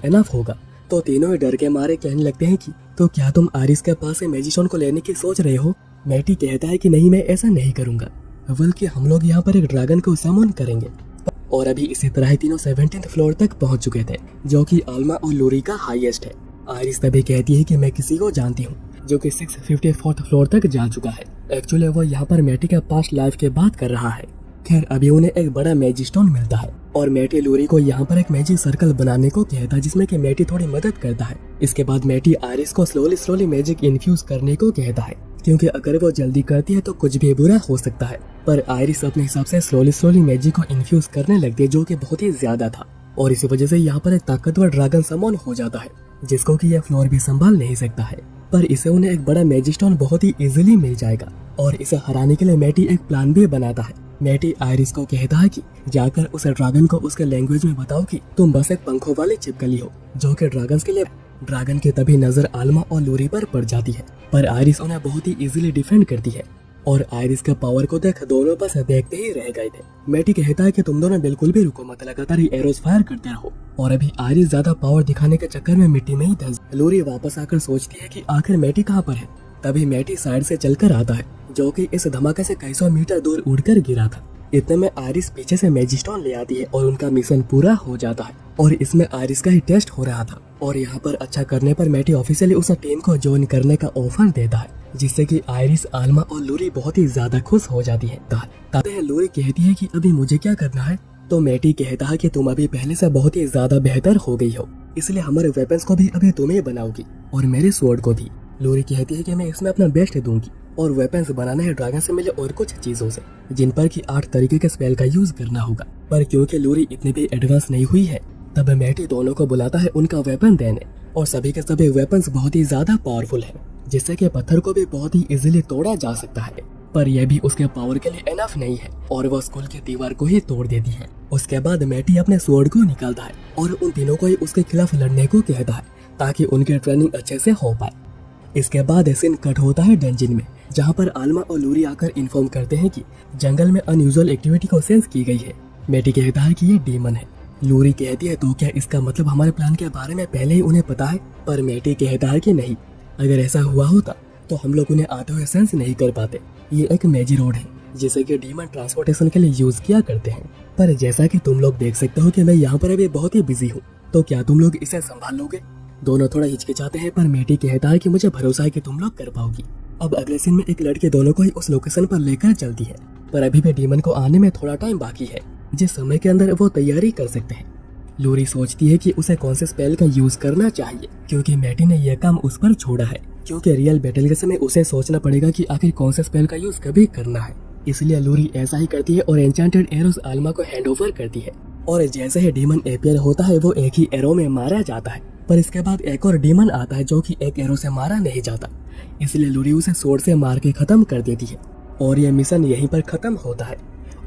एनफ होगा। तो तीनों ही डर के मारे कहने लगते हैं कि तो क्या तुम आरिस के पास से मैजिक स्टोन को लेने की सोच रहे हो? मैटी कहता है कि नहीं, मैं ऐसा नहीं करूंगा, बल्कि हम लोग यहाँ पर एक ड्रैगन को समन करेंगे। और अभी इसी तरह ही तीनों 17th फ्लोर तक पहुंच चुके थे, जो कि आल्मा और लूरी का हाईएस्ट है। आरिस तभी कहती है कि मैं किसी को जानती हूँ जो कि 654th फ्लोर तक जा चुका है। एक्चुअली वो यहाँ पर मैटी का पास्ट लाइफ के बात कर रहा है। खैर अभी उन्हें एक बड़ा मैजिक स्टोन मिलता है और मैटी लूरी को यहाँ पर एक मैजिक सर्कल बनाने को कहता है, जिसमें कि मैटी थोड़ी मदद करता है। इसके बाद मैटी आरिस को स्लोली मैजिक इन्फ्यूज करने को कहता है, क्योंकि अगर वो जल्दी करती है तो कुछ भी बुरा हो सकता है। पर आइरिस अपने हिसाब से स्लोली मैजिक को इन्फ्यूज करने लगती है, जो कि बहुत ही ज्यादा था। और इसी वजह से यहाँ पर एक ताकतवर ड्रैगन समन हो जाता है, जिसको कि यह फ्लोर भी संभाल नहीं सकता है। पर इसे उन्हें एक बड़ा मैजिक स्टोन बहुत ही इजीली मिल जाएगा और इसे हराने के लिए मैटी एक प्लान भी बनाता है। मैटी आइरिस को कहता है कि जाकर उस ड्रैगन को उसके लैंग्वेज में बताओ कि तुम बस एक पंखों वाली छिपकली हो, जो कि ड्रैगन्स के लिए। ड्रैगन की तभी नजर आल्मा और लूरी पर पड़ जाती है, पर आइरिस उन्हें बहुत ही इजीली डिफेंड करती है। और आइरिस के पावर को देख दोनों बस देखते ही रह गए थे। मैटी कहता है कि तुम दोनों बिल्कुल भी रुको मत, लगातार ही एरोस फायर करते रहो। और अभी आइरिस ज्यादा पावर दिखाने के चक्कर में मिट्टी में ही धंस। लूरी वापस आकर सोचती है कि आखिर मैटी कहाँ पर है। तभी मैटी साइड से चलकर आता है, जो कि इस धमाके से कई सौ मीटर दूर उड़कर गिरा था। इतने में आइरिस पीछे से मैजिक स्टोन ले आती है और उनका मिशन पूरा हो जाता है। और इसमें आइरिस का ही टेस्ट हो रहा था और यहाँ पर अच्छा करने पर मैटी ऑफिशियली उस टीम को ज्वाइन करने का ऑफर देता है, जिससे कि आइरिस, आल्मा और लूरी बहुत ही ज्यादा खुश हो जाती है। लूरी कहती है कि अभी मुझे क्या करना है? तो मैटी कहता है कि तुम अभी पहले से बहुत ही ज्यादा बेहतर हो गई हो, इसलिए हमारे वेपन्स को भी अभी तुम्हें बनाओगी और मेरे स्वॉर्ड को भी। लूरी कहती है कि मैं इसमें अपना बेस्ट दूंगी और वेपन्स बनाना है ड्रैगन से मिले और कुछ चीजों से, जिन पर कि 8 तरीके के स्पेल का यूज करना होगा। पर क्योंकि लूरी इतनी भी एडवांस नहीं हुई है, तब मैटी दोनों को बुलाता है उनका वेपन देने। और सभी के सभी वेपन्स बहुत ही ज्यादा पावरफुल है, जिससे कि पत्थर को भी बहुत ही इजीली तोड़ा जा सकता है। पर यह भी उसके पावर के लिए एनफ नहीं है और वह स्कूल की दीवार को ही तोड़ देती है। उसके बाद मैटी अपने स्वॉर्ड को निकालता है और उन तीनों को ही उसके खिलाफ लड़ने को कहता है, ताकि उनकी ट्रेनिंग अच्छे से हो पाए। इसके बाद सीन कट होता है डंजन में, जहाँ पर आल्मा और लूरी आकर इन्फॉर्म करते हैं कि जंगल में अनयूजुअल एक्टिविटी को सेंस की गई है। मैटी कहता है कि ये डीमन है। लूरी कहती है तो क्या इसका मतलब हमारे प्लान के बारे में पहले ही उन्हें पता है? पर मैटी कहता है कि नहीं, अगर ऐसा हुआ होता तो हम लोग उन्हें आते हुए सेंस नहीं कर पाते। ये एक मैजिक रोड है जिसे कि डीमन ट्रांसपोर्टेशन के लिए यूज किया करते हैं। पर जैसा कि तुम लोग देख सकते हो कि मैं यहाँ पर अभी बहुत ही बिजी हूँ, तो क्या तुम लोग इसे संभाल लोगे? दोनों थोड़ा हिचकिचाते हैं, पर मैटी कहता है कि मुझे भरोसा है कि तुम लोग कर पाओगी। अब अगले सीन में एक लड़की दोनों को ही उस लोकेशन पर लेकर चलती है, पर अभी भी डीमन को आने में थोड़ा टाइम बाकी है, जिस समय के अंदर वो तैयारी कर सकते हैं। लूरी सोचती है कि उसे कौन से स्पेल का यूज करना चाहिए, क्योंकि मैटी ने यह काम उस पर छोड़ा है, क्योंकि रियल बैटल के समय उसे सोचना पड़ेगा कि आखिर कौन से स्पेल का यूज कभी करना है। इसलिए लूरी ऐसा ही करती है और एन्चेंटेड एरोस आल्मा को हैंड ओवर करती है। और जैसे ही डीमन एपियर होता है, वो एक ही एरो में मारा जाता है। पर इसके बाद एक और डीमन आता है जो कि एक एरो से मारा नहीं जाता, इसलिए लूरी उसे स्वॉर्ड से मार के खत्म कर देती है और यह मिशन यहीं पर खत्म होता है।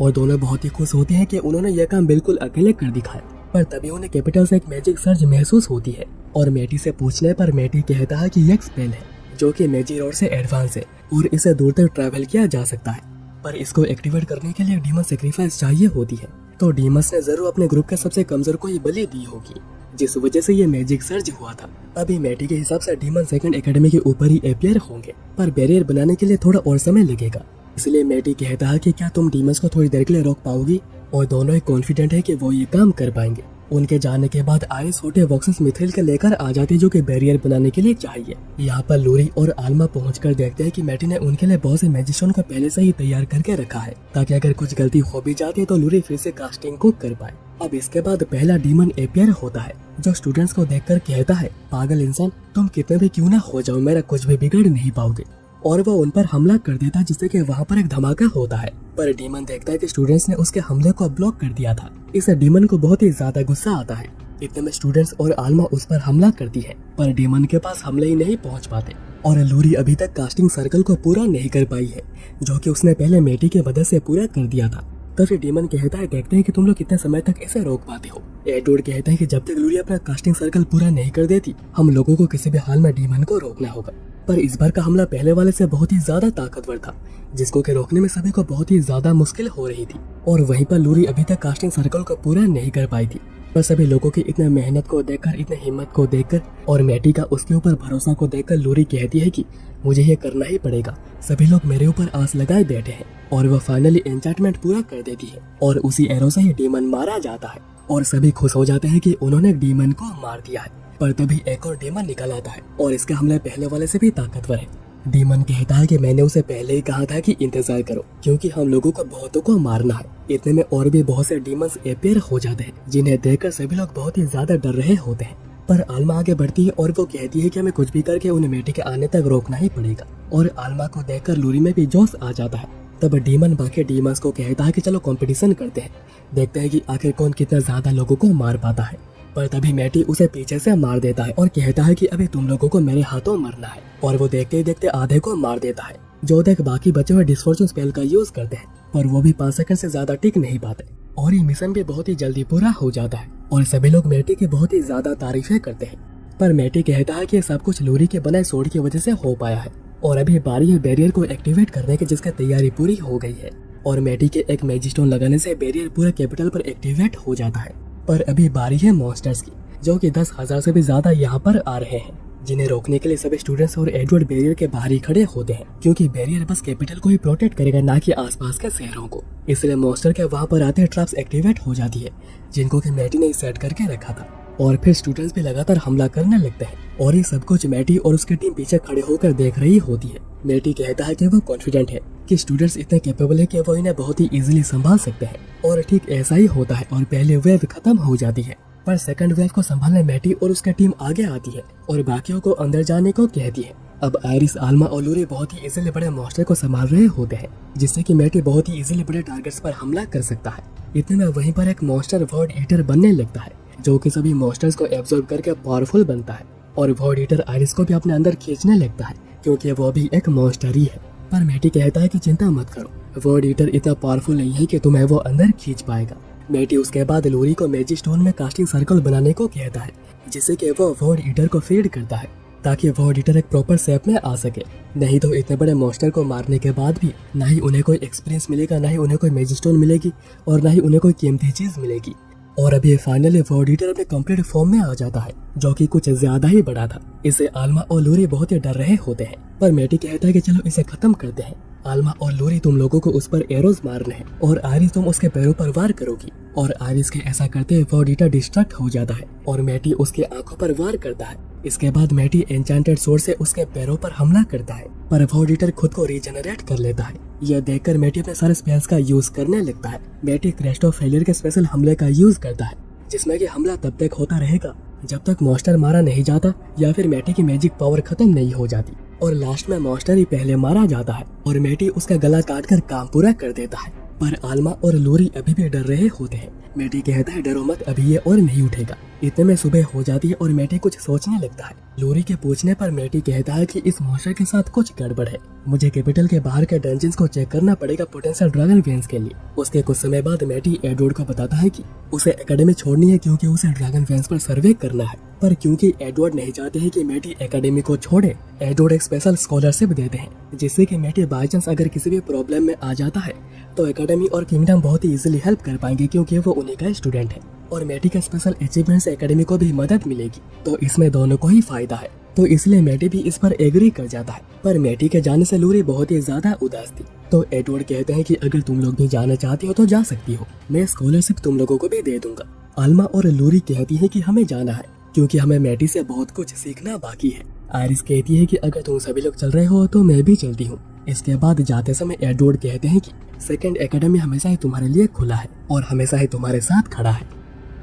और दोनों बहुत ही खुश होते हैं कि उन्होंने यह काम बिल्कुल अकेले कर दिखाया। पर तभी उन्हें कैपिटल से एक मैजिक सर्ज महसूस होती है और मैटी से पूछने पर मैटी कहता है कि यह एक स्पेल है जो कि मैजिक रोड से एडवांस है और इसे दूर तक ट्रैवल किया जा सकता है। पर इसको एक्टिवेट करने के लिए डीमन सेक्रीफाइस चाहिए होती है, तो डीमंस ने जरूर अपने ग्रुप के सबसे कमजोर को ही बलि दी होगी, जिस वजह से ये मैजिक सर्ज हुआ था। अभी मैटी के हिसाब से डीमन सेकंड एकेडमी के ऊपर ही अपियर होंगे, पर बैरियर बनाने के लिए थोड़ा और समय लगेगा। इसलिए मैटी कहता है कि क्या तुम डीमंस को थोड़ी देर के लिए रोक पाओगी? और दोनों ही कॉन्फिडेंट है कि वो ये काम कर पाएंगे। उनके जाने के बाद आइस छोटे बॉक्सेस मिथिल के लेकर आ जाते जो कि बैरियर बनाने के लिए चाहिए। यहाँ पर लूरी और आल्मा पहुंचकर देखते हैं कि मैटी ने उनके लिए बहुत से मैजिशियन को पहले से ही तैयार करके रखा है, ताकि अगर कुछ गलती हो भी जाती है तो लूरी फिर से कास्टिंग को कर पाए। अब इसके बाद पहला डीमन एपियर होता है, जो स्टूडेंट्स को देखकर कहता है, पागल इंसान, तुम कितने भी क्यों ना हो जाओ, मेरा कुछ भी बिगड़ नहीं पाओगे। और वो उन पर हमला कर देता है, जिससे कि वहाँ पर एक धमाका होता है। पर डीमन देखता है कि स्टूडेंट्स ने उसके हमले को ब्लॉक कर दिया था। इससे डीमन को बहुत ही ज्यादा गुस्सा आता है। इतने में स्टूडेंट्स और आल्मा उस पर हमला करती है, पर डीमन के पास हमले ही नहीं पहुँच पाते। और लूरी अभी तक कास्टिंग सर्कल को पूरा नहीं कर पाई है, जो कि उसने पहले मैटी के वजह से पूरा कर दिया था। तो फिर डीमन कहता है देखते हैं कि तुम लोग कितने समय तक ऐसे रोक पाते हो। एडवर्ड कहता है कि जब तक लूरी अपना कास्टिंग सर्कल पूरा नहीं कर देती हम लोगों को किसी भी हाल में डीमन को रोकना होगा। पर इस बार का हमला पहले वाले से बहुत ही ज्यादा ताकतवर था, जिसको कि रोकने में सभी को बहुत ही ज्यादा मुश्किल हो रही थी। और वहीं पर लूरी अभी तक कास्टिंग सर्कल को पूरा नहीं कर पाई थी। पर सभी लोगों की इतने मेहनत को देखकर, इतने हिम्मत को देखकर और मैटी का उसके ऊपर भरोसा को देखकर लूरी कहती है कि मुझे ये करना ही पड़ेगा। सभी लोग मेरे ऊपर आस लगाए बैठे हैं और वह फाइनली एन्चांटमेंट पूरा कर देती है और उसी एरो से ही डीमन मारा जाता है और सभी खुश हो जाते हैं कि उन्होंने डीमन को मार दिया है। पर तभी एक और डीमन निकल आता है और इसका हमला पहले वाले से भी ताकतवर है। डीमन कहता है कि मैंने उसे पहले ही कहा था कि इंतजार करो, क्योंकि हम लोगों को बहुतों को मारना है। इतने में और भी बहुत से डीमंस अपीयर हो जाते हैं, जिन्हें देखकर सभी लोग बहुत ही ज्यादा डर रहे होते हैं। पर आल्मा आगे बढ़ती है और वो कहती है कि हमें कुछ भी करके उन्हें मैटी के आने तक रोकना ही पड़ेगा। और आल्मा को देखकर लूरी में भी जोश आ जाता है। तब डीमन बाकी डीमंस को कहता है कि चलो कंपटीशन करते हैं, देखते हैं कि आखिर कौन कितना ज्यादा लोगों को मार पाता है। पर तभी मैटी उसे पीछे से मार देता है और कहता है कि अभी तुम लोगों को मेरे हाथों मरना है। और वो देखते ही देखते आधे को मार देता है। जो देख बाकी बचे हुए डिस्फॉर्चून स्पेल का यूज करते हैं, पर वो भी 5 सेकंड से ज्यादा टिक नहीं पाते और ये मिशन भी बहुत ही जल्दी पूरा हो जाता है। और सभी लोग मैटी की बहुत ही ज्यादा तारीफें करते हैं। पर मैटी कहता है कि सब कुछ लूरी के बनाए सोड की वजह से हो पाया है और अभी बारी है बैरियर को एक्टिवेट करने की, जिसकी तैयारी पूरी हो गई है। और मैटी के एक मैजिस्टोन लगाने से बैरियर पूरे कैपिटल पर एक्टिवेट हो जाता है। पर अभी बारी है मॉन्स्टर्स की, जो कि 10,000 से भी ज्यादा यहाँ पर आ रहे हैं, जिन्हें रोकने के लिए सभी स्टूडेंट्स और एडवर्ड बैरियर के बाहर ही खड़े होते हैं, क्योंकि बैरियर बस कैपिटल को ही प्रोटेक्ट करेगा, ना कि आसपास के शहरों को। इसलिए मॉन्स्टर के वहाँ पर आते ट्रैप्स एक्टिवेट हो जाती है, जिनको कि मैटी ने सेट करके रखा था। और फिर स्टूडेंट्स भी लगातार हमला करने लगते हैं और ये सब कुछ मैटी और उसकी टीम पीछे खड़े होकर देख रही होती है। मैटी कहता है कि वो कॉन्फिडेंट है कि स्टूडेंट्स इतने कैपेबल है कि वो इन्हें बहुत ही इजीली संभाल सकते हैं। और ठीक ऐसा ही होता है और पहले वेव खत्म हो जाती है। पर सेकंड वेव को संभालने मैटी और उसकी टीम आगे आती है और बाकियों को अंदर जाने को कहती है। अब आयरिस, आल्मा और लूरी बहुत ही इजीली बड़े मॉन्स्टर को संभाल रहे होते हैं, जिससे कि मैटी बहुत ही इजीली बड़े टारगेट्स पर हमला कर सकता है। इतने में वहीं पर एक मॉन्स्टर वर्ड ईटर बनने लगता है, जो कि सभी मॉन्स्टर्स को एब्जॉर्ब करके पावरफुल बनता है। और वर्ड ईटर आयरिस को भी अपने अंदर खींचने लगता है, क्योंकि वो भी एक मॉन्स्टर ही है। पर मैटी कहता है कि चिंता मत करो, वर्ड ईटर इतना पावरफुल नहीं है कि तुम्हें वो अंदर खींच पाएगा। मैटी उसके बाद लूरी को मैजिक स्टोन में कास्टिंग सर्कल बनाने को कहता है, जिससे कि वो वर्ड ईटर को फीड करता है, ताकि वर्ड ईटर एक प्रॉपर शेप में आ सके। नहीं तो इतने बड़े मॉन्स्टर को मारने के बाद भी ना ही उन्हें कोई एक्सपीरियंस मिलेगा, ना ही उन्हें कोई मैजिक स्टोन मिलेगी और ना ही उन्हें कोई कीमती चीज मिलेगी। और अभी फाइनली वर्ड ईटर अपने कंप्लीट फॉर्म में आ जाता है, जो कि कुछ ज्यादा ही बड़ा था। इसे आल्मा और लूरी बहुत ही डर रहे होते हैं, पर मैटी कहता है कि चलो इसे खत्म करते हैं। आल्मा और लूरी तुम लोगों को उस पर एरोज मारने हैं और आयरिस तुम उसके पैरों पर वार करोगी। और आयरिस के ऐसा करते हुए वर्ड ईटर डिस्ट्रैक्ट हो जाता है और मैटी उसके आंखों पर वार करता है। इसके बाद मैटी एन्चेंटेड सोर्ड से उसके पैरों पर हमला करता है, पर वर्ड ईटर खुद को रीजनरेट कर लेता है। यह देखकर मैटी अपने सारे स्पेल्स का यूज करने लगता है। मैटी क्रेस्ट ऑफ फेलियर के स्पेशल हमले का यूज करता है, जिसमें कि हमला तब तक होता रहेगा जब तक मॉन्स्टर मारा नहीं जाता या फिर मैटी की मैजिक पावर खत्म नहीं हो जाती। और लास्ट में मॉन्स्टर ही पहले मारा जाता है और मैटी उसका गला काटकर काम पूरा कर देता है। पर आल्मा और लूरी अभी भी डर रहे होते हैं। मैटी कहता है डरो मत, अभी ये और नहीं उठेगा। इतने में सुबह हो जाती है और मैटी कुछ सोचने लगता है। लूरी के पूछने पर मैटी कहता है कि इस मॉन्स्टर के साथ कुछ गड़बड़ है, मुझे कैपिटल के बाहर के डंजन्स को चेक करना पड़ेगा पोटेंशियल ड्रैगन वेन्स के लिए। उसके कुछ समय बाद मैटी एडवर्ड को बताता है कि उसे एकेडमी छोड़नी है, क्योंकि उसे ड्रैगन वेन्स पर सर्वे करना है। पर क्योंकि एडवर्ड नहीं चाहते हैं कि मैटी एकेडमी को छोड़े, एडवर्ड एक स्पेशल स्कॉलरशिप देते हैं, जिससे कि मैटी बाई चांस अगर किसी भी प्रॉब्लम में आ जाता है तो एकेडमी और किंगडम बहुत ही इजीली हेल्प कर पाएंगे, क्योंकि वो उन्हीं का स्टूडेंट है। और मैटी के स्पेशल अचीवमेंट से एकेडमी को भी मदद मिलेगी, तो इसमें दोनों को ही फायदा है। तो इसलिए मैटी भी इस पर एग्री कर जाता है। पर मैटी के जाने से लूरी बहुत ही ज्यादा उदास थी। तो एडवर्ड कहते हैं कि अगर तुम लोग भी जाना चाहती हो तो जा सकती हो, मैं स्कॉलरशिप तुम लोगों को भी दे दूंगा। आल्मा और लूरी कहती है कि हमें जाना है, क्योंकि हमें मैटी से बहुत कुछ सीखना बाकी है। आयरिस कहती है कि अगर तुम सभी लोग चल रहे हो तो मैं भी चलती हूँ। इसके बाद जाते समय एडवर्ड कहते हैं कि सेकंड एकेडमी हमेशा ही तुम्हारे लिए खुला है और हमेशा ही तुम्हारे साथ खड़ा है।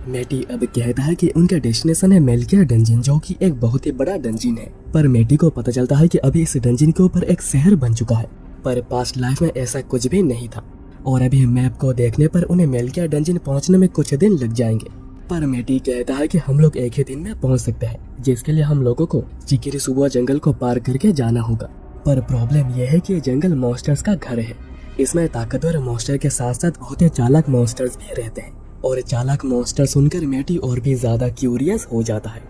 मैटी अब कहता है कि उनका डेस्टिनेशन है मेल्कियर डंजन, जो कि एक बहुत ही बड़ा डंजन है। पर मैटी को पता चलता है कि अभी इस डंजन के ऊपर एक शहर बन चुका है, पर पास्ट लाइफ में ऐसा कुछ भी नहीं था। और अभी मैप को देखने पर उन्हें मेल्कियर डंजन पहुंचने में कुछ दिन लग जाएंगे। पर मैटी कहता है कि हम लोग एक ही दिन में पहुंच सकते हैं, जिसके लिए हम लोगों को चिकिरिसुबा जंगल को पार करके जाना होगा। पर प्रॉब्लम यह है कि ये जंगल मॉन्स्टर्स का घर है, इसमें ताकतवर मॉन्स्टर के साथ साथ बहुत ही चालाक मॉन्स्टर्स भी रहते हैं और चालाक मॉन्स्टर सुनकर मैटी और भी ज्यादा क्यूरियस हो जाता है।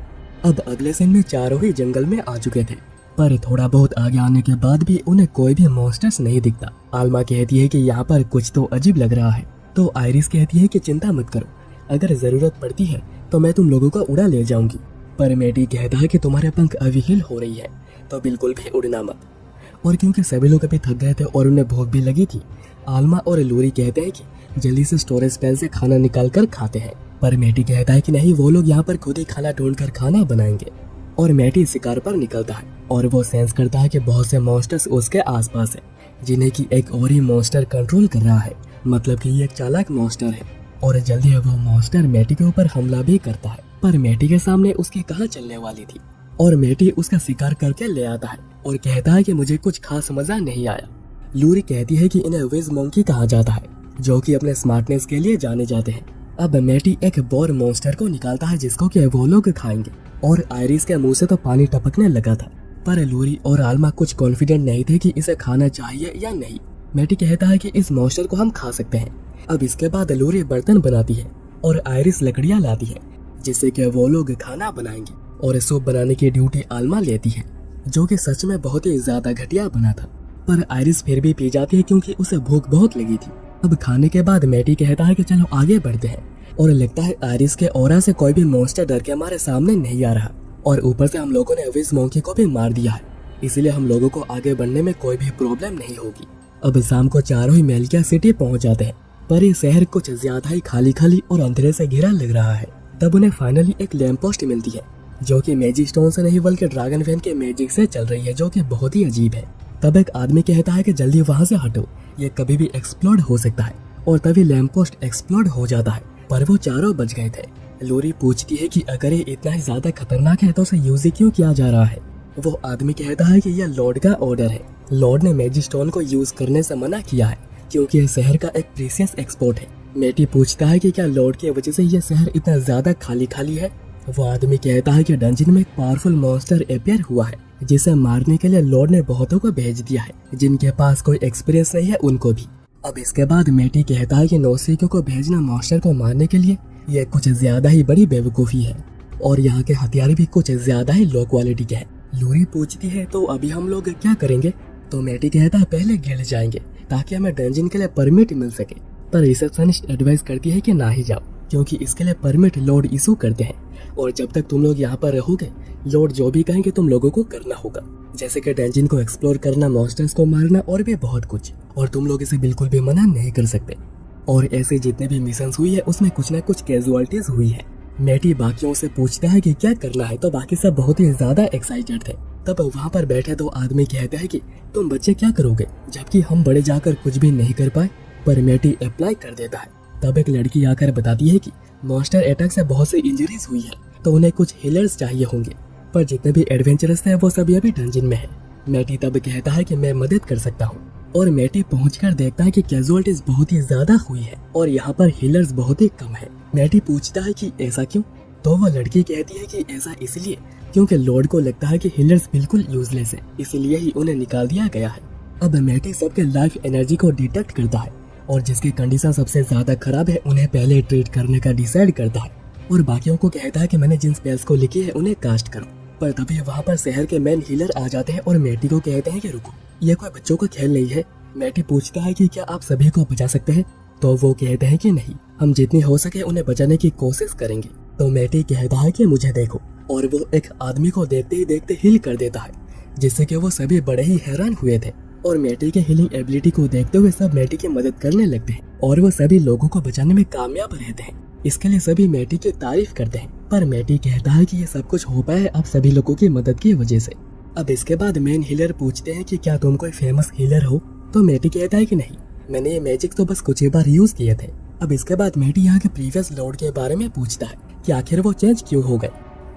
अब अगले सीन में चारों ही जंगल में आ चुके थे, पर थोड़ा बहुत आगे आने के बाद भी उन्हें कोई भी मॉन्स्टर्स नहीं दिखता। आल्मा कहती है कि यहाँ पर कुछ तो अजीब लग रहा है, तो आयरिस कहती है कि चिंता मत करो, अगर जरूरत पड़ती है तो मैं तुम लोगों को उड़ा ले जाऊंगी। पर मैटी कहता है कि तुम्हारे पंख अभी हिल हो रही है तो बिल्कुल भी उड़ना मत। और क्योंकि सभी लोग अभी थक गए थे और उन्हें भूख भी लगी थी, आल्मा और लूरी कहते हैं कि जल्दी से स्टोरेज स्पेल से खाना निकाल कर खाते हैं। पर मैटी कहता है कि नहीं, वो लोग यहाँ पर खुद ही खाना ढूंढ कर खाना बनाएंगे। और मैटी शिकार पर निकलता है और वो सेंस करता है कि बहुत से मॉन्स्टर्स उसके आसपास है, जिन्हें की एक और ही मॉन्स्टर कंट्रोल कर रहा है, मतलब कि ये एक चालाक मॉन्स्टर है। और जल्दी वो मॉन्स्टर मैटी के ऊपर हमला भी करता है, पर मैटी के सामने उसकी कहाँ चलने वाली थी। और मैटी उसका शिकार करके ले आता है और कहता है कि मुझे कुछ खास मजा नहीं आया। लूरी कहती है कि इन्हें विज मंकी कहा जाता है, जो कि अपने स्मार्टनेस के लिए जाने जाते हैं। अब मैटी एक बोर मॉन्स्टर को निकालता है जिसको कि वो लोग खाएंगे, और आयरिस के मुंह से तो पानी टपकने लगा था। पर लूरी और आल्मा कुछ कॉन्फिडेंट नहीं थे कि इसे खाना चाहिए या नहीं। मैटी कहता है कि इस मॉन्स्टर को हम खा सकते हैं। अब इसके बाद लूरी बर्तन बनाती है और आयरिस लकड़ियां लाती है, जिससे कि वो लोग खाना बनाएंगे। और सूप बनाने की ड्यूटी आल्मा लेती है, जो कि सच में बहुत ही ज्यादा घटिया बना था। पर आयरिस फिर भी पी जाती है क्योंकि उसे भूख बहुत लगी थी। अब खाने के बाद मैटी कहता है कि चलो आगे बढ़ते हैं, और लगता है आयरिस के ऑरा से कोई भी मॉन्स्टर डर के हमारे सामने नहीं आ रहा। और ऊपर से हम लोगों ने विज मंकी को भी मार दिया है, इसलिए हम लोगों को आगे बढ़ने में कोई भी प्रॉब्लम नहीं होगी। अब शाम को चारों ही मेलिया सिटी पहुंच जाते हैं, पर ये शहर कुछ ज्यादा ही खाली खाली और अंधेरे से घिरा लग रहा है। तब उन्हें फाइनली एक लैंप पोस्ट मिलती है, जो कि मैजिक स्टोन से नहीं बल्कि ड्रैगन फैन के मैजिक से चल रही है, जो कि बहुत ही अजीब है। तब एक आदमी कहता है कि जल्दी वहाँ से हटो, ये कभी भी एक्सप्लोड हो सकता है। और तभी लैंप पोस्ट एक्सप्लोड हो जाता है, पर वो चारों बच गए थे। लूरी पूछती है कि अगर ये इतना ही ज्यादा खतरनाक है तो उसे यूज ही क्यों किया जा रहा है। वो आदमी कहता है कि यह लॉर्ड का ऑर्डर है, लॉर्ड ने मैजिक स्टोन को यूज करने से मना किया है क्योंकि यह शहर का एक प्रीशियस एक्सपोर्ट है। मैटी पूछता है कि क्या लॉर्ड की वजह से यह शहर इतना ज्यादा खाली खाली है। वो आदमी कहता है कि डंजन में एक पावरफुल मॉन्स्टर अपियर हुआ है, जिसे मारने के लिए लॉर्ड ने बहुतों को भेज दिया है, जिनके पास कोई एक्सपीरियंस नहीं है उनको भी। अब इसके बाद मैटी कहता है कि नौसिखियों को भेजना मॉन्स्टर को मारने के लिए ये कुछ ज्यादा ही बड़ी बेवकूफी है, और यहाँ के हथियार भी कुछ ज्यादा ही लो क्वालिटी के हैं। लूरी पूछती है तो अभी हम लोग क्या करेंगे, तो मैटी कहता है पहले गिल्ड जाएंगे ताकि हमें डंजन के लिए परमिट मिल सके। पर रिसेप्शनिस्ट एडवाइस करती है कि ना ही जाओ, क्योंकि इसके लिए परमिट लॉर्ड इशू करते हैं, और जब तक तुम लोग यहाँ पर रहोगे लॉर्ड जो भी कहेंगे तुम लोगों को करना होगा, जैसे कि डंजन को एक्सप्लोर करना, मॉन्स्टर्स को मारना और भी बहुत कुछ, और तुम लोग इसे बिल्कुल भी मना नहीं कर सकते। और ऐसे जितने भी मिशंस हुई है उसमें कुछ न कुछ कैजुअलिटीज हुई है। मैटी बाकियों से पूछता है कि क्या करना है, तो बाकी सब बहुत ही ज्यादा एक्साइटेड थे। तब वहाँ पर बैठे दो आदमी कहते हैं कि तुम बच्चे क्या करोगे, जबकि हम बड़े जाकर कुछ भी नहीं कर पाए। पर मैटी अप्लाई कर देता है। तब एक लड़की आकर बताती है कि मॉन्स्टर अटैक से बहुत सी इंजरीज हुई है, तो उन्हें कुछ हीलर्स चाहिए होंगे, पर जितने भी एडवेंचरस थे वो सभी अभी डंजन में है। मैटी तब कहता है कि मैं मदद कर सकता हूँ, और मैटी पहुंचकर देखता है कि कैजुअलिटीज बहुत ही ज्यादा हुई है और यहाँ पर हीलर्स बहुत ही कम है। मैटी पूछता है कि ऐसा क्यों, तो वो लड़की कहती है कि ऐसा इसलिए क्योंकि लॉर्ड को लगता है कि हीलर्स बिल्कुल यूजलेस है, इसलिए ही उन्हें निकाल दिया गया है। अब मैटी सबके लाइफ एनर्जी को डिटेक्ट करता है, और जिसकी कंडीशन सबसे ज्यादा खराब है उन्हें पहले ट्रीट करने का डिसाइड करता है, और बाकियों को कहता है कि मैंने जिन स्पेल्स को लिखी है उन्हें कास्ट करो। पर तभी वहाँ पर शहर के मेन हीलर आ जाते हैं और मैटी को कहते हैं कि रुको, ये कोई बच्चों का खेल नहीं है। मैटी पूछता है कि क्या आप सभी को बचा सकते हैं, तो वो कहते हैं कि नहीं, हम जितनी हो सके उन्हें बचाने की कोशिश करेंगे। तो मैटी कहता है कि मुझे देखो, और वो एक आदमी को देखते ही देखते हील कर देता है, जिससे कि वो सभी बड़े ही हैरान हुए थे। और मैटी के हीलिंग एबिलिटी को देखते हुए सब मैटी की मदद करने लगते हैं, और वो सभी लोगों को बचाने में कामयाब रहते हैं। इसके लिए सभी मैटी की तारीफ करते हैं। पर मैटी कहता है कि ये सब कुछ हो पाया है आप सभी लोगों की मदद की वजह से। अब इसके बाद मेन हीलर पूछते हैं कि क्या तुम कोई फेमस हीलर हो, तो मैटी कहता है कि नहीं, मैंने ये मैजिक तो बस कुछ ही बार यूज किए थे। अब इसके बाद मैटी यहाँ के प्रीवियस लॉर्ड के बारे में पूछता है कि आखिर वो चेंज क्यों हो गए।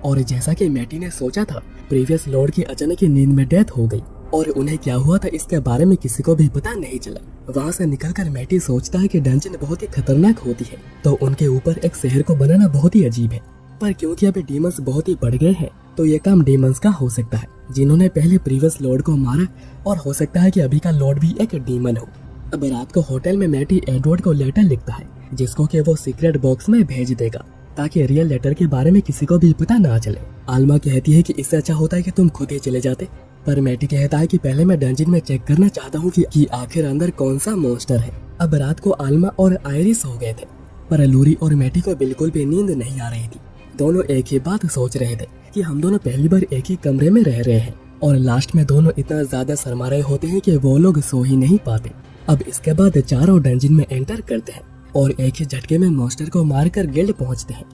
और जैसा कि मैटी ने सोचा था, प्रीवियस लॉर्ड की अचानक ही नींद में डेथ हो गई, और उन्हें क्या हुआ था इसके बारे में किसी को भी पता नहीं चला। वहाँ से निकलकर मैटी सोचता है कि डंजन बहुत ही खतरनाक होती है, तो उनके ऊपर एक शहर को बनाना बहुत ही अजीब है। पर क्योंकि अभी डीमंस बहुत ही बढ़ गए हैं, तो ये काम डीमंस का हो सकता है, जिन्होंने पहले प्रीवियस लॉर्ड को मारा, और हो सकता है कि अभी का लॉर्ड भी एक डीमन हो। अब रात को होटल में मैटी एडवर्ड को लेटर लिखता है जिसको कि वो सीक्रेट बॉक्स में भेज देगा ताकि रियल लेटर के बारे में किसी को भी पता ना चले। आल्मा कहती है कि इससे अच्छा होता है कि तुम खुद ही चले जाते, पर मैटी कहता है कि पहले मैं डंजन में चेक करना चाहता हूँ कि आखिर अंदर कौन सा मॉन्स्टर है। अब रात को आल्मा और आयरिस सो गए थे, पर लूरी और मैटी को बिल्कुल भी नींद नहीं आ रही थी। दोनों एक ही बात सोच रहे थे कि हम दोनों पहली बार एक ही कमरे में रह रहे हैं, और लास्ट में दोनों इतना ज्यादा शर्मा रहे होते हैं कि वो लोग सो ही नहीं पाते। अब इसके बाद चारों डंजन में एंटर करते हैं और एक ही झटके में मॉन्स्टर को मारकर गिल्ड पहुंचते हैं,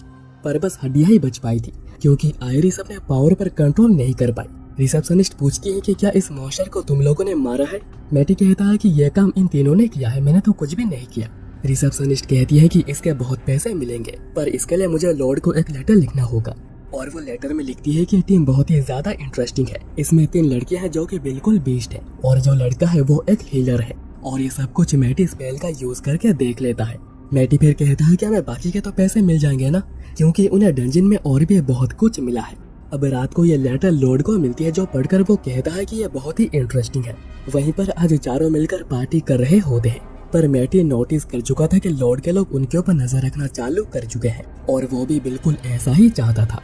पर बस हड्डियां ही बच पाई थी क्योंकि आयरिस अपने पावर पर कंट्रोल नहीं कर पाई। रिसेप्शनिस्ट पूछती है कि क्या इस मॉन्स्टर को तुम लोगों ने मारा है। मैटी कहता है कि यह काम इन तीनों ने किया है, मैंने तो कुछ भी नहीं किया। रिसेप्शनिस्ट कहती है कि इसके बहुत पैसे मिलेंगे, पर इसके लिए मुझे लॉर्ड को एक लेटर लिखना होगा। और वो लेटर में लिखती है कि टीम बहुत ही ज्यादा इंटरेस्टिंग है, इसमें 3 लड़कियां हैं जो कि बिल्कुल बीस्ट है, और जो लड़का है वो एक हीलर है, और ये सब कुछ मैटी स्पेल का यूज करके देख लेता है। मैटी फिर कहता है कि हमें बाकी के तो पैसे मिल जाएंगे ना, क्योंकि उन्हें डंजन में और भी बहुत कुछ मिला है। अब रात को ये लेटर लॉर्ड को मिलती है जो पढ़कर वो कहता है कि ये बहुत ही इंटरेस्टिंग है। वहीं पर आज चारों मिलकर पार्टी कर रहे होते हैं, पर मैटी नोटिस कर चुका था कि लॉर्ड के लोग उनके ऊपर नजर रखना चालू कर चुके हैं, और वो भी बिल्कुल ऐसा ही चाहता था।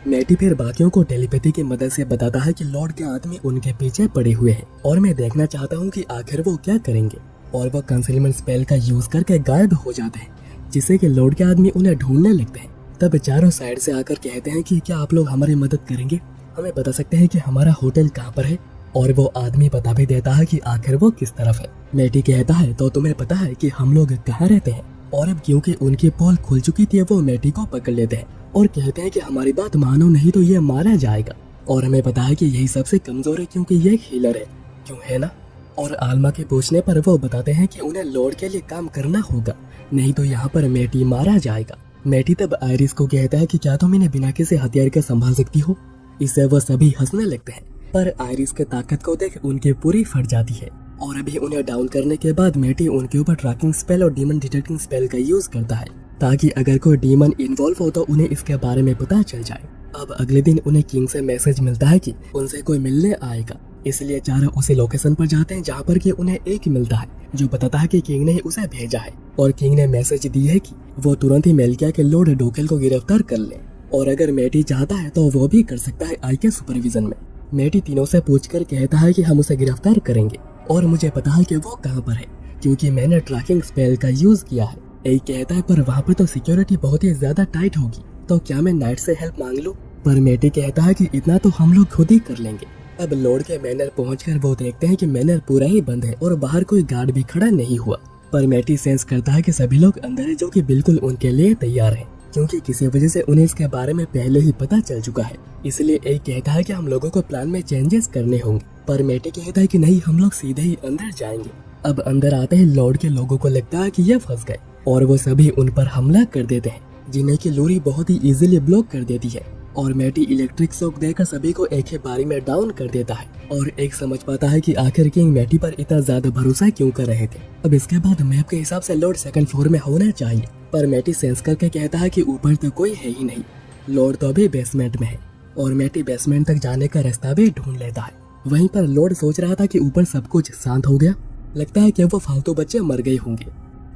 मैटी फिर बाकियों को टेलीपैथी की मदद से बताता है कि लॉर्ड के आदमी उनके पीछे पड़े हुए हैं, और मैं देखना चाहता हूँ कि आखिर वो क्या करेंगे। और वो कंसीलमेंट स्पेल का यूज करके गायब हो जाते हैं, जिससे कि लॉर्ड के आदमी उन्हें ढूंढने लगते हैं। तब चारों साइड से आकर कहते हैं कि क्या आप लोग हमारी मदद करेंगे, हमें बता सकते हैं कि हमारा होटल कहाँ पर है। और वो आदमी बता भी देता है कि आखिर वो किस तरफ है। मैटी कहता है तो तुम्हें पता है कि हम लोग कहाँ रहते हैं, और अब क्योंकि उनकी पोल खुल चुकी थी वो मैटी को पकड़ लेते हैं और कहते हैं कि हमारी बात मानो नहीं तो ये मारा जाएगा। और हमें पता है कि यही सबसे कमजोर है क्योंकि ये एक हीलर है, क्यों है ना। और आल्मा के पूछने पर वो बताते हैं कि उन्हें लॉर्ड के लिए काम करना होगा, नहीं तो यहाँ पर मैटी मारा जाएगा। मैटी तब आयरिस को कहता है कि क्या तुम इन्हें बिना किसी हथियार के संभाल सकती हो। इससे वो सभी हंसने लगते हैं, पर आयरिस के ताकत को देख उनकी पूरी फट जाती है। और अभी उन्हें डाउन करने के बाद मैटी उनके ऊपर ट्रैकिंग स्पेल और डीमन डिटेक्टिंग स्पेल का यूज करता है, ताकि अगर कोई डीमन इन्वॉल्व हो तो उन्हें इसके बारे में पता चल जाए। अब अगले दिन उन्हें किंग से मैसेज मिलता है कि उनसे कोई मिलने आएगा, इसलिए चारों उसी लोकेशन पर जाते हैं जहाँ पर कि उन्हें एक मिलता है जो बताता है कि किंग ने उसे भेजा है। और किंग ने मैसेज दी है कि वो तुरंत ही मेल्किया के लॉर्ड डोकेल को गिरफ्तार कर ले, और अगर मैटी चाहता है तो वो भी कर सकता है आई के सुपरविजन में। मैटी तीनों से पूछकर कहता है कि हम उसे गिरफ्तार करेंगे, और मुझे पता है कि वो कहाँ पर है क्योंकि मैंने ट्रैकिंग स्पेल का यूज किया है। एक कहता है पर वहाँ पर तो सिक्योरिटी बहुत ही ज्यादा टाइट होगी, तो क्या मैं नाइट से हेल्प मांग लूं? पर मैटी कहता है कि इतना तो हम लोग खुद ही कर लेंगे। अब लॉर्ड के मैनर पहुंचकर वो देखते हैं कि मैनर पूरा ही बंद है और बाहर कोई गार्ड भी खड़ा नहीं हुआ। पर मैटी सेंस करता है कि सभी लोग अंदर है, जो कि बिल्कुल उनके लिए तैयार है, क्योंकि किसी वजह से उन्हें इसके बारे में पहले ही पता चल चुका है। इसलिए एक कहता है कि हम लोगों को प्लान में चेंजेस करने होंगे, पर मैटी कहता है कि नहीं, हम लोग सीधे ही अंदर जाएंगे। अब अंदर आते ही लॉर्ड के लोगों को लगता है कि ये फंस गए, और वो सभी उन पर हमला कर देते हैं, जिन्हें की लूरी बहुत ही इजीली ब्लॉक कर देती है। और मैटी इलेक्ट्रिक शॉक देकर सभी को एक ही बारी में डाउन कर देता है, और एक समझ पाता है कि आखिर किंग मैटी पर इतना ज्यादा भरोसा क्यों कर रहे थे। अब इसके बाद मैप के हिसाब से लॉर्ड सेकंड फ्लोर में होना चाहिए, पर मैटी सेंस करके कहता है कि ऊपर तो कोई है ही नहीं, लॉर्ड तो अभी बेसमेंट में है। और मैटी बेसमेंट तक जाने का रास्ता भी ढूंढ लेता है। वहीं पर लॉर्ड सोच रहा था कि ऊपर सब कुछ शांत हो गया, लगता है कि वो फालतू बच्चे मर गए होंगे।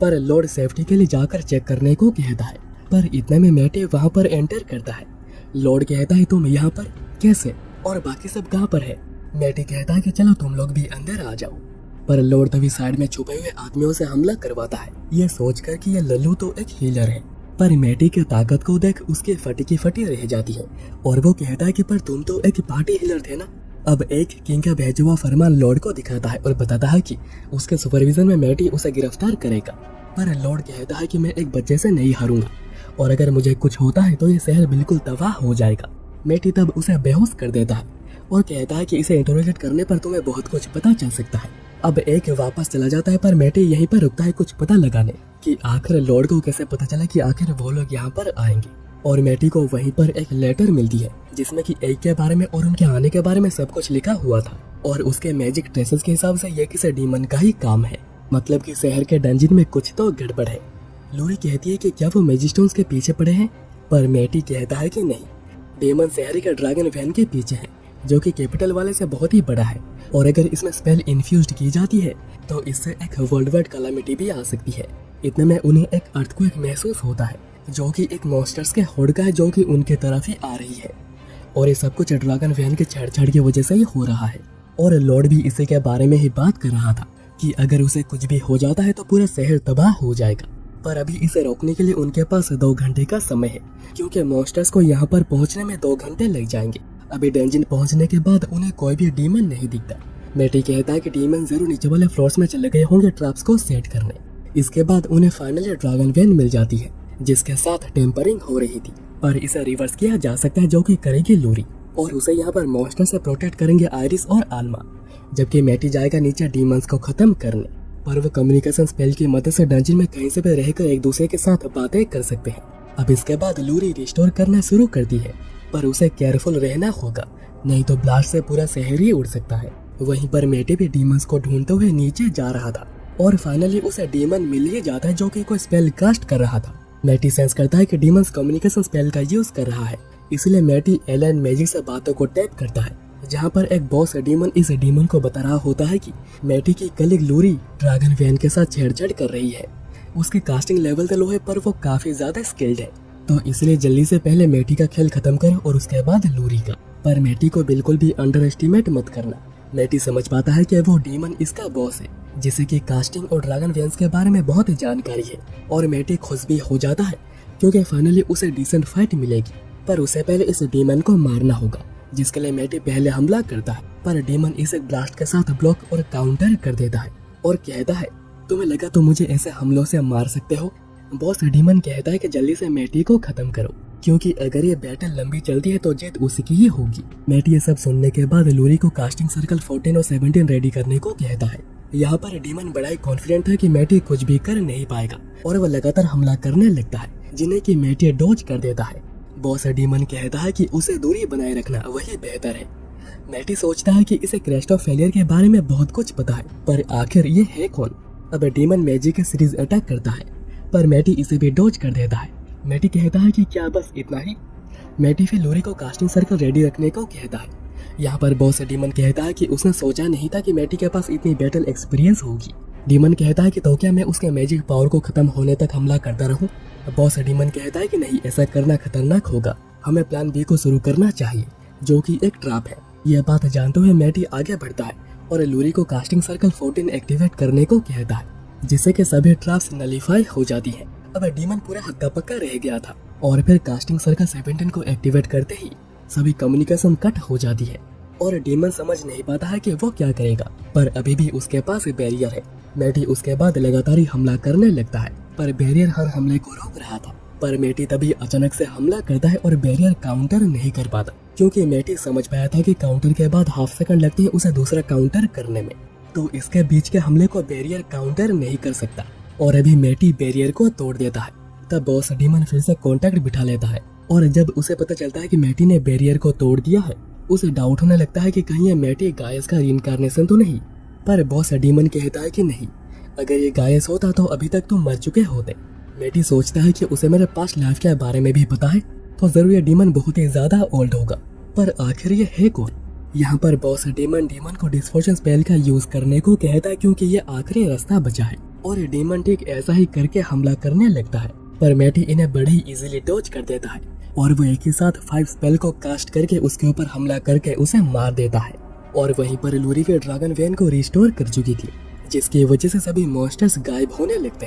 पर लॉर्ड सेफ्टी के लिए जाकर चेक करने को कहता है, पर इतने में मैटी वहाँ पर एंटर करता है। लॉर्ड कहता है तुम यहाँ पर कैसे, और बाकी सब कहाँ पर है। मैटी कहता है कि चलो तुम लोग भी अंदर आ जाओ, पर लॉर्ड तभी साइड में छुपे हुए आदमियों से हमला करवाता है, ये सोचकर कि ये लल्लू तो एक हीलर है। पर मैटी की ताकत को देख उसकी फटी की फटी रह जाती है, और वो कहता है कि पर तुम तो एक पार्टी हीलर थे ना। अब एक किंग का भेजा हुआ फरमान लॉर्ड को दिखाता है और बताता है कि उसके सुपरविजन में मैटी उसे गिरफ्तार करेगा। पर लॉर्ड कहता है कि मैं एक बच्चे से नहीं हारूंगा, और अगर मुझे कुछ होता है तो ये शहर बिल्कुल तबाह हो जाएगा। मैटी तब उसे बेहोश कर देता है और कहता है कि इसे इंटरोगेट करने पर तुम्हें बहुत कुछ पता चल सकता है। अब एक वापस चला जाता है, पर मैटी यहीं पर रुकता है कुछ पता लगाने कि आखिर लॉर्ड को कैसे पता चला कि आखिर वो लोग यहाँ पर आएंगे। और मैटी को वहीं पर एक लेटर मिलती है जिसमें कि एक के बारे में और उनके आने के बारे में सब कुछ लिखा हुआ था, और उसके मैजिक ट्रेसेस के हिसाब से ये किसी डीमन का ही काम है, मतलब कि शहर के डंजन में कुछ तो गड़बड़ है। लूरी कहती है कि क्या वो मैजिस्टोन्स के पीछे पड़े हैं, पर मैटी कहता है कि नहीं, डेमन शहर के ड्रैगन वैन के पीछे है, जो कि कैपिटल वाले से बहुत ही बड़ा है, और अगर इसमें स्पेल इन्फ्यूज्ड की जाती है तो इससे एक वर्ल्ड वाइड कैलामिटी भी आ सकती है। इतने में उन्हें एक अर्थक्वेक महसूस होता है जो कि एक मॉन्स्टर्स के होड़ का है जो कि उनके तरफ ही आ रही है, और ये सब कुछ ड्रैगन वैन के छेड़छाड़ की वजह से ही हो रहा है। और लॉर्ड भी इसी के बारे में ही बात कर रहा था कि अगर उसे कुछ भी हो जाता है तो पूरा शहर तबाह हो जाएगा। पर अभी इसे रोकने के लिए उनके पास 2 घंटे का समय है, क्योंकि मॉन्स्टर्स को यहाँ पर पहुँचने में 2 घंटे लग जाएंगे। अभी डंजन पहुँचने के बाद उन्हें कोई भी डीमन नहीं दिखता। मैटी कहता है कि डीमन जरूर नीचे वाले फ्लोर्स में चले गए होंगे ट्रैप्स को सेट करने। इसके बाद उन्हें फाइनली ड्रैगन वैन मिल जाती है जिसके साथ टेम्परिंग हो रही थी, पर इसे रिवर्स किया जा सकता है जो कि करेगी लूरी, और उसे यहाँ पर मॉन्स्टर से प्रोटेक्ट करेंगे आयरिस और आल्मा, जबकि मैटी जाएगा नीचे डीमंस को खत्म करने। पर वो कम्युनिकेशन स्पेल की मदद से डंजन में कहीं से भी रहकर एक दूसरे के साथ बातें कर सकते हैं। अब इसके बाद लूरी रिस्टोर करना शुरू करती है, पर उसे केयरफुल रहना होगा, नहीं तो ब्लास्ट से पूरा शहर ही उड़ सकता है। वहीं पर मैटी भी डीमंस को ढूंढते हुए नीचे जा रहा था, और फाइनली उसे डीमन मिल ही जाता है जो कि कोई स्पेल कास्ट कर रहा था। मैटी सेंस करता है कि डीमंस कम्युनिकेशन स्पेल का यूज कर रहा है, इसलिए मैटी एलन मैजिक से बातों को टैप करता है, जहाँ पर एक बॉस डीमन इस डीमन को बता रहा होता है कि मैटी की कलीग लूरी ड्रैगन वैन के साथ छेड़छाड़ कर रही है। उसकी कास्टिंग लेवल तो लो है, पर वो काफी ज्यादा स्किल्ड है, तो इसलिए जल्दी से पहले मैटी का खेल खत्म करो और उसके बाद लूरी का। पर मैटी को बिल्कुल भी अंडर एस्टिमेट मत करना। मैटी समझ पाता है कि वो डीमन इसका बॉस है, जिसे की कास्टिंग और ड्रैगन वैन्स के बारे में बहुत जानकारी है, और मैटी खुश भी हो जाता है क्योंकि फाइनली उसे डिसेंट फाइट मिलेगी। पर उसे पहले इस डीमन को मारना होगा, जिसके लिए मैटी पहले हमला करता है, पर डीमन इसे ब्लास्ट के साथ ब्लॉक और काउंटर कर देता है और कहता है तुम्हें लगा तो मुझे ऐसे हमलों से मार सकते हो। बॉस डीमन कहता है कि जल्दी से मैटी को खत्म करो, क्योंकि अगर ये बैटल लंबी चलती है तो जीत उसी की ही होगी। मैटी ये सब सुनने के बाद लूरी को कास्टिंग सर्कल 14 और 17 रेडी करने को कहता है। यहाँ पर डीमन बड़ा ही कॉन्फिडेंट है कि मैटी कुछ भी कर नहीं पाएगा, और वह लगातार हमला करने लगता है, जिन्हें की मैटी डॉज कर देता है। बॉस डीमन कहता है कि उसे दूरी बनाए रखना वही बेहतर है। मैटी सोचता है कि इसे क्रेस्ट ऑफ फेलियर के बारे में बहुत कुछ पता है, पर आखिर ये है कौन। अब डीमन मैजिक के सीरीज अटैक करता है, पर मैटी इसे भी डॉज कर देता है। मैटी कहता है कि क्या बस इतना ही। मैटी फिर लूरी को कास्टिंग सर्कल रेडी रखने को कहता है। यहाँ पर बॉस डीमन कहता है कि उसने सोचा नहीं था कि मैटी के पास इतनी बैटल एक्सपीरियंस होगी। डीमन कहता है कि तो क्या मैं उसके मैजिक पावर को खत्म होने तक हमला करता रहूं। बॉस डीमन कहता है कि नहीं, ऐसा करना खतरनाक होगा, हमें प्लान बी को शुरू करना चाहिए, जो कि एक ट्रैप है। यह बात जानते हुए मैटी आगे बढ़ता है और लूरी को कास्टिंग सर्कल 14 एक्टिवेट करने को कहता है, जिससे कि सभी ट्रैप्स नलीफाई हो जाती है। अब डीमन पूरा हक्का पक्का रह गया था, और फिर कास्टिंग सर्कल 17 को एक्टिवेट करते ही सभी कम्युनिकेशन कट हो जाती है, और डीमन समझ नहीं पाता है कि वो क्या करेगा, पर अभी भी उसके पास बैरियर है। मैटी उसके बाद लगातार ही हमला करने लगता है, पर बैरियर हर हमले को रोक रहा था। पर मैटी तभी अचानक से हमला करता है और बैरियर काउंटर नहीं कर पाता, क्योंकि मैटी समझ पाया था कि काउंटर के बाद हाफ सेकंड लगती है उसे दूसरा काउंटर करने में, तो इसके बीच के हमले को बैरियर काउंटर नहीं कर सकता, और अभी मैटी बैरियर को तोड़ देता है। तब बॉस डीमन फिर से कॉन्टेक्ट बिठा लेता है, और जब उसे पता चलता है कि मैटी ने बैरियर को तोड़ दिया है, उसे डाउट होने लगता है कि कहीं ये मैटी गायस का रीइंकार्नेशन तो नहीं। पर बॉस डीमन कहता है कि नहीं, अगर ये गायस होता तो अभी तक तो मर चुके होते। मैटी सोचता है कि उसे मेरे पास्ट लाइफ के बारे में भी पता है, तो जरूर ये डीमन बहुत ही ज्यादा ओल्ड होगा, पर आखिर ये है कौन। यहाँ पर बॉस डीमन को डिस्फॉर्चून स्पेल का यूज करने को कहता है, क्योंकि ये आखिरी रास्ता बचा है, और डीमन ठीक ऐसा ही करके हमला करने लगता है। पर मैटी इन्हें बड़े ही इजीली डॉज कर देता है, और वो एक ही साथ 5 स्पेल को कास्ट करके उसके ऊपर हमला करके उसे मार देता है। और वहीं पर लूरी भी ड्रैगन वैन को रिस्टोर कर चुकी थी, जिसकी वजह से सभी मॉन्स्टर्स गायब होने लगते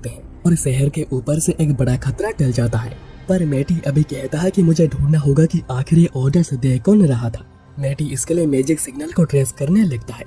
हैं, और शहर के ऊपर से एक बड़ा खतरा टल जाता है। पर मैटी अभी कहता है कि मुझे ढूंढना होगा कि आखिर ये ऑर्डर्स दे कौन रहा था। मैटी इसके लिए मैजिक सिग्नल को ट्रेस करने लगता है,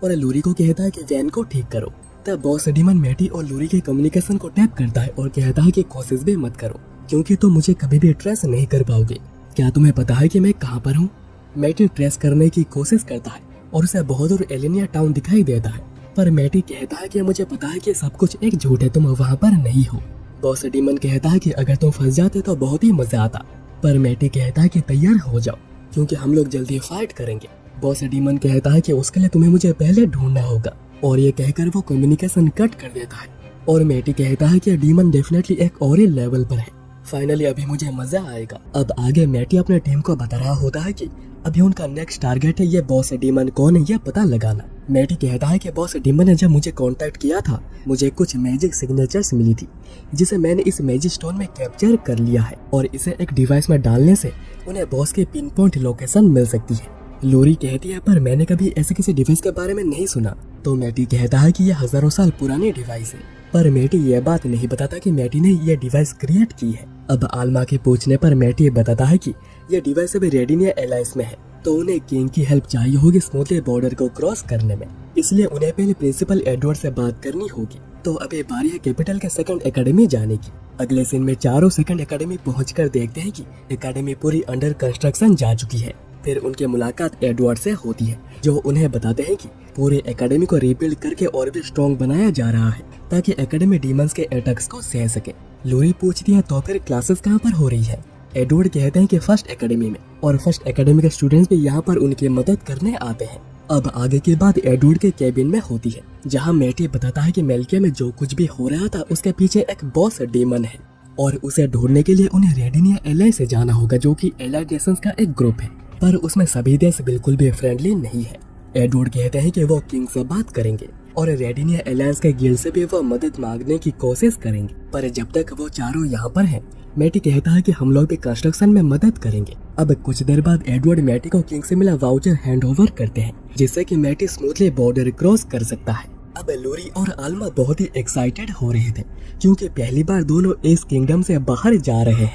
और लूरी को कहता है कि वैन को ठीक करो। तब बॉस डीमन मैटी और लूरी के कम्युनिकेशन को टैप करता है और कहता है कि कोशिश भी मत करो, क्योंकि तुम मुझे कभी भी ट्रेस नहीं कर पाओगे। क्या तुम्हें पता है कि मैं कहाँ पर हूँ। मैटी ट्रेस करने की कोशिश करता है, और उसे बहुत दूर एलिनिया टाउन दिखाई देता है, पर मैटी कहता है कि मुझे पता है कि सब कुछ एक झूठ है, तुम वहाँ पर नहीं हो। बॉस डीमन कहता है कि अगर तुम फंस जाते तो बहुत ही मजा आता, पर मैटी कहता है कि तैयार हो जाओ, क्योंकि हम लोग जल्दी फाइट करेंगे। बॉस डीमन कहता है कि उसके लिए तुम्हें मुझे पहले ढूंढना होगा, और ये कहकर वो कम्युनिकेशन कट कर देता है। और मैटी कहता है कि डीमन डेफिनेटली एक और ही लेवल पर है, फाइनली अभी मुझे मजा आएगा। अब आगे मैटी अपने टीम को बता रहा होता है कि अभी उनका नेक्स्ट टारगेट है ये बॉस डीमन कौन है ये पता लगाना। मैटी कहता है कि बॉस डीमन ने जब मुझे कांटेक्ट किया था मुझे कुछ मैजिक सिग्नेचर्स मिली थी जिसे मैंने इस मैजिक स्टोन में कैप्चर कर लिया है और इसे एक डिवाइस में डालने से उन्हें बॉस की पिन पॉइंट लोकेशन मिल सकती है। लोरी कहती है पर मैंने कभी ऐसे किसी डिवाइस के बारे में नहीं सुना। तो मैटी कहता है कि यह हजारों साल पुरानी डिवाइस है, पर मैटी यह बात नहीं बताता कि मैटी ने यह डिवाइस क्रिएट की है। अब आल्मा के पूछने पर मैटी बताता है कि यह डिवाइस अभी रेडिनिया एलायंस में है, तो उन्हें किंग की हेल्प चाहिए होगी स्मूथली बॉर्डर को क्रॉस करने में, इसलिए उन्हें पहले प्रिंसिपल एडवर्ड से बात करनी होगी। तो अभी बारी है कैपिटल के सेकंड एकेडमी जाने की। अगले सीन में चारों सेकंड एकेडमी पहुंचकर देखते हैं कि एकेडमी पूरी अंडर कंस्ट्रक्शन जा चुकी है। फिर उनकी मुलाकात एडवर्ड से होती है जो उन्हें बताते हैं कि पूरे एकेडमी को रिबिल्ड करके और भी स्ट्रॉन्ग बनाया जा रहा है ताकि एकेडमी डीमंस के अटैक्स को सह सके। लोरी पूछती है तो फिर क्लासेस कहाँ पर हो रही है। एडवर्ड कहते हैं कि फर्स्ट एकेडमी में, और फर्स्ट एकेडमी के स्टूडेंट्स भी यहाँ पर उनकी मदद करने आते हैं। अब आगे की बात एडवर्ड के केबिन में होती है जहाँ मैटी बताता है कि मेल्किया में जो कुछ भी हो रहा था उसके पीछे एक बॉस डीमन है और उसे ढूंढने के लिए उन्हें रेडिनिया एलायंस से जाना होगा जो कि एलाइड नेशंस का एक ग्रुप है, पर उसमें सभी देश बिल्कुल भी फ्रेंडली नहीं है। एडवर्ड कहते हैं कि वो किंग से बात करेंगे और रेडिनिया एलायंस के गिल्ड से भी वो मदद मांगने की कोशिश करेंगे, पर जब तक वो चारों यहाँ पर हैं मैटी कहता है कि हम लोग भी कंस्ट्रक्शन में मदद करेंगे। अब कुछ देर बाद एडवर्ड मैटी को किंग से मिला वाउचर हैंड ओवर करते हैं जिससे कि मैटी स्मूथली बॉर्डर क्रॉस कर सकता है। अब लोरी और आल्मा बहुत ही एक्साइटेड हो रहे थे क्योंकि पहली बार दोनों एस किंगडम से बाहर जा रहे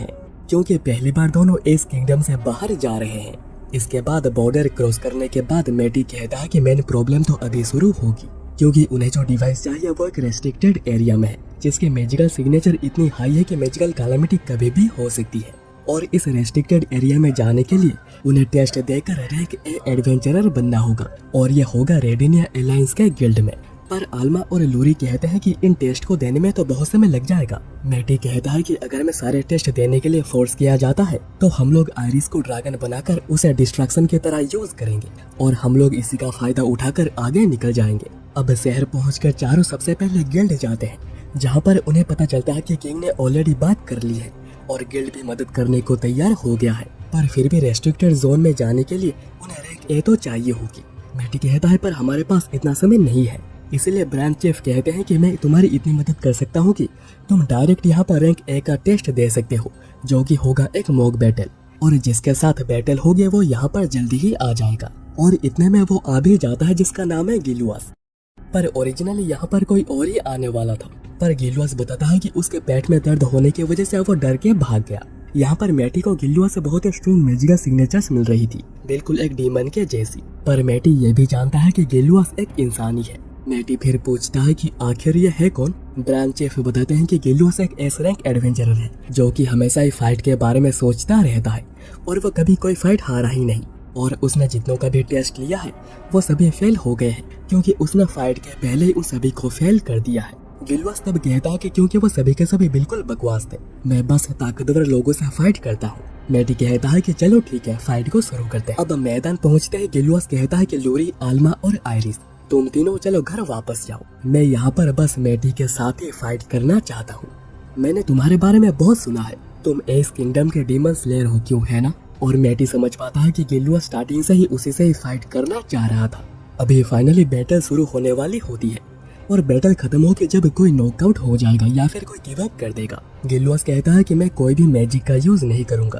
हैं। इसके बाद बॉर्डर क्रॉस करने के बाद मैटी कहता है कि मेन प्रॉब्लम तो अभी शुरू होगी क्योंकि उन्हें जो डिवाइस चाहिए वो एक रेस्ट्रिक्टेड एरिया में है जिसके मैजिकल सिग्नेचर इतनी हाई है कि मैजिकल कैलामिटी कभी भी हो सकती है, और इस रेस्ट्रिक्टेड एरिया में जाने के लिए उन्हें टेस्ट देकर रैंक ए एडवेंचरर बनना होगा और ये होगा रेडिनिया एलायंस के गिल्ड में। पर आल्मा और लोरी कहते हैं कि इन टेस्ट को देने में तो बहुत समय लग जाएगा। मैटी कहता है कि अगर मैं सारे टेस्ट देने के लिए फोर्स किया जाता है तो हम लोग आयरिस को ड्रैगन बनाकर उसे डिस्ट्रैक्शन की तरह यूज करेंगे और हम लोग इसी का फायदा उठाकर आगे निकल जाएंगे। अब शहर पहुंचकर चारों सबसे पहले गिल्ड जाते हैं जहां पर उन्हें पता चलता है कि किंग ने ऑलरेडी बात कर ली है और गिल्ड भी मदद करने को तैयार हो गया है, पर फिर भी रेस्ट्रिक्टेड जोन में जाने के लिए उन्हें रैंक ए तो चाहिए होगी। मैटी कहता है पर हमारे पास इतना समय नहीं है, इसलिए ब्रांच चीफ कहते हैं कि मैं तुम्हारी इतनी मदद कर सकता हूँ कि तुम डायरेक्ट यहाँ पर रैंक ए का टेस्ट दे सकते हो जो कि होगा एक मॉक बैटल, और जिसके साथ बैटल होगी वो यहाँ पर जल्दी ही आ जाएगा। और इतने में वो आ भी जाता है जिसका नाम है गिलुआस। पर ओरिजिनली यहाँ पर कोई और ही आने वाला था, पर गिलुआस बताता है कि उसके पेट में दर्द होने की वजह से वो डर के भाग गया। यहाँ पर मैटी को गिलुआस से बहुत ही स्ट्रॉन्ग मैजिकल सिग्नेचर्स मिल रही थी, बिल्कुल एक डीमन के जैसी, पर मैटी ये भी जानता है कि गिलुआस एक इंसानी है। मैटी फिर पूछता है कि आखिर ये है कौन। ब्रांच चीफ बताते हैं कि गिलुआस एक एस रैंक एडवेंचरर है जो कि हमेशा ही फाइट के बारे में सोचता रहता है और वो कभी कोई फाइट हारा ही नहीं, और उसने जितनों का भी टेस्ट लिया है वो सभी फेल हो गए हैं क्योंकि उसने फाइट के पहले ही उन सभी को फेल कर दिया है। गिलुआस तब कहता है कि क्योंकि वो सभी के सभी बिल्कुल बकवास थे, मैं बस ताकतवर लोगों से फाइट करता हूँ। मैटी कहता है कि चलो ठीक है फाइट को शुरू करते हैं। अब मैदान पहुँचते ही गिलुआस कहता है कि लोरी, आल्मा और आयरिस तुम तीनों चलो घर वापस जाओ, मैं यहाँ पर बस मैटी के साथ ही फाइट करना चाहता हूँ। मैंने तुम्हारे बारे में बहुत सुना है, तुम एस किंगडम के डीमन स्लेयर हो क्यों, है ना। और मैटी समझ पाता है कि गिलुआस स्टार्टिंग से ही उसी से ही फाइट करना चाह रहा था। अभी फाइनली बैटल शुरू होने वाली होती है और बैटल खत्म हो के जब कोई नॉकआउट हो जाएगा या फिर कोई गिव अप कर देगा, गिलुआस कहता है कि मैं कोई भी मैजिक का यूज नहीं करूंगा,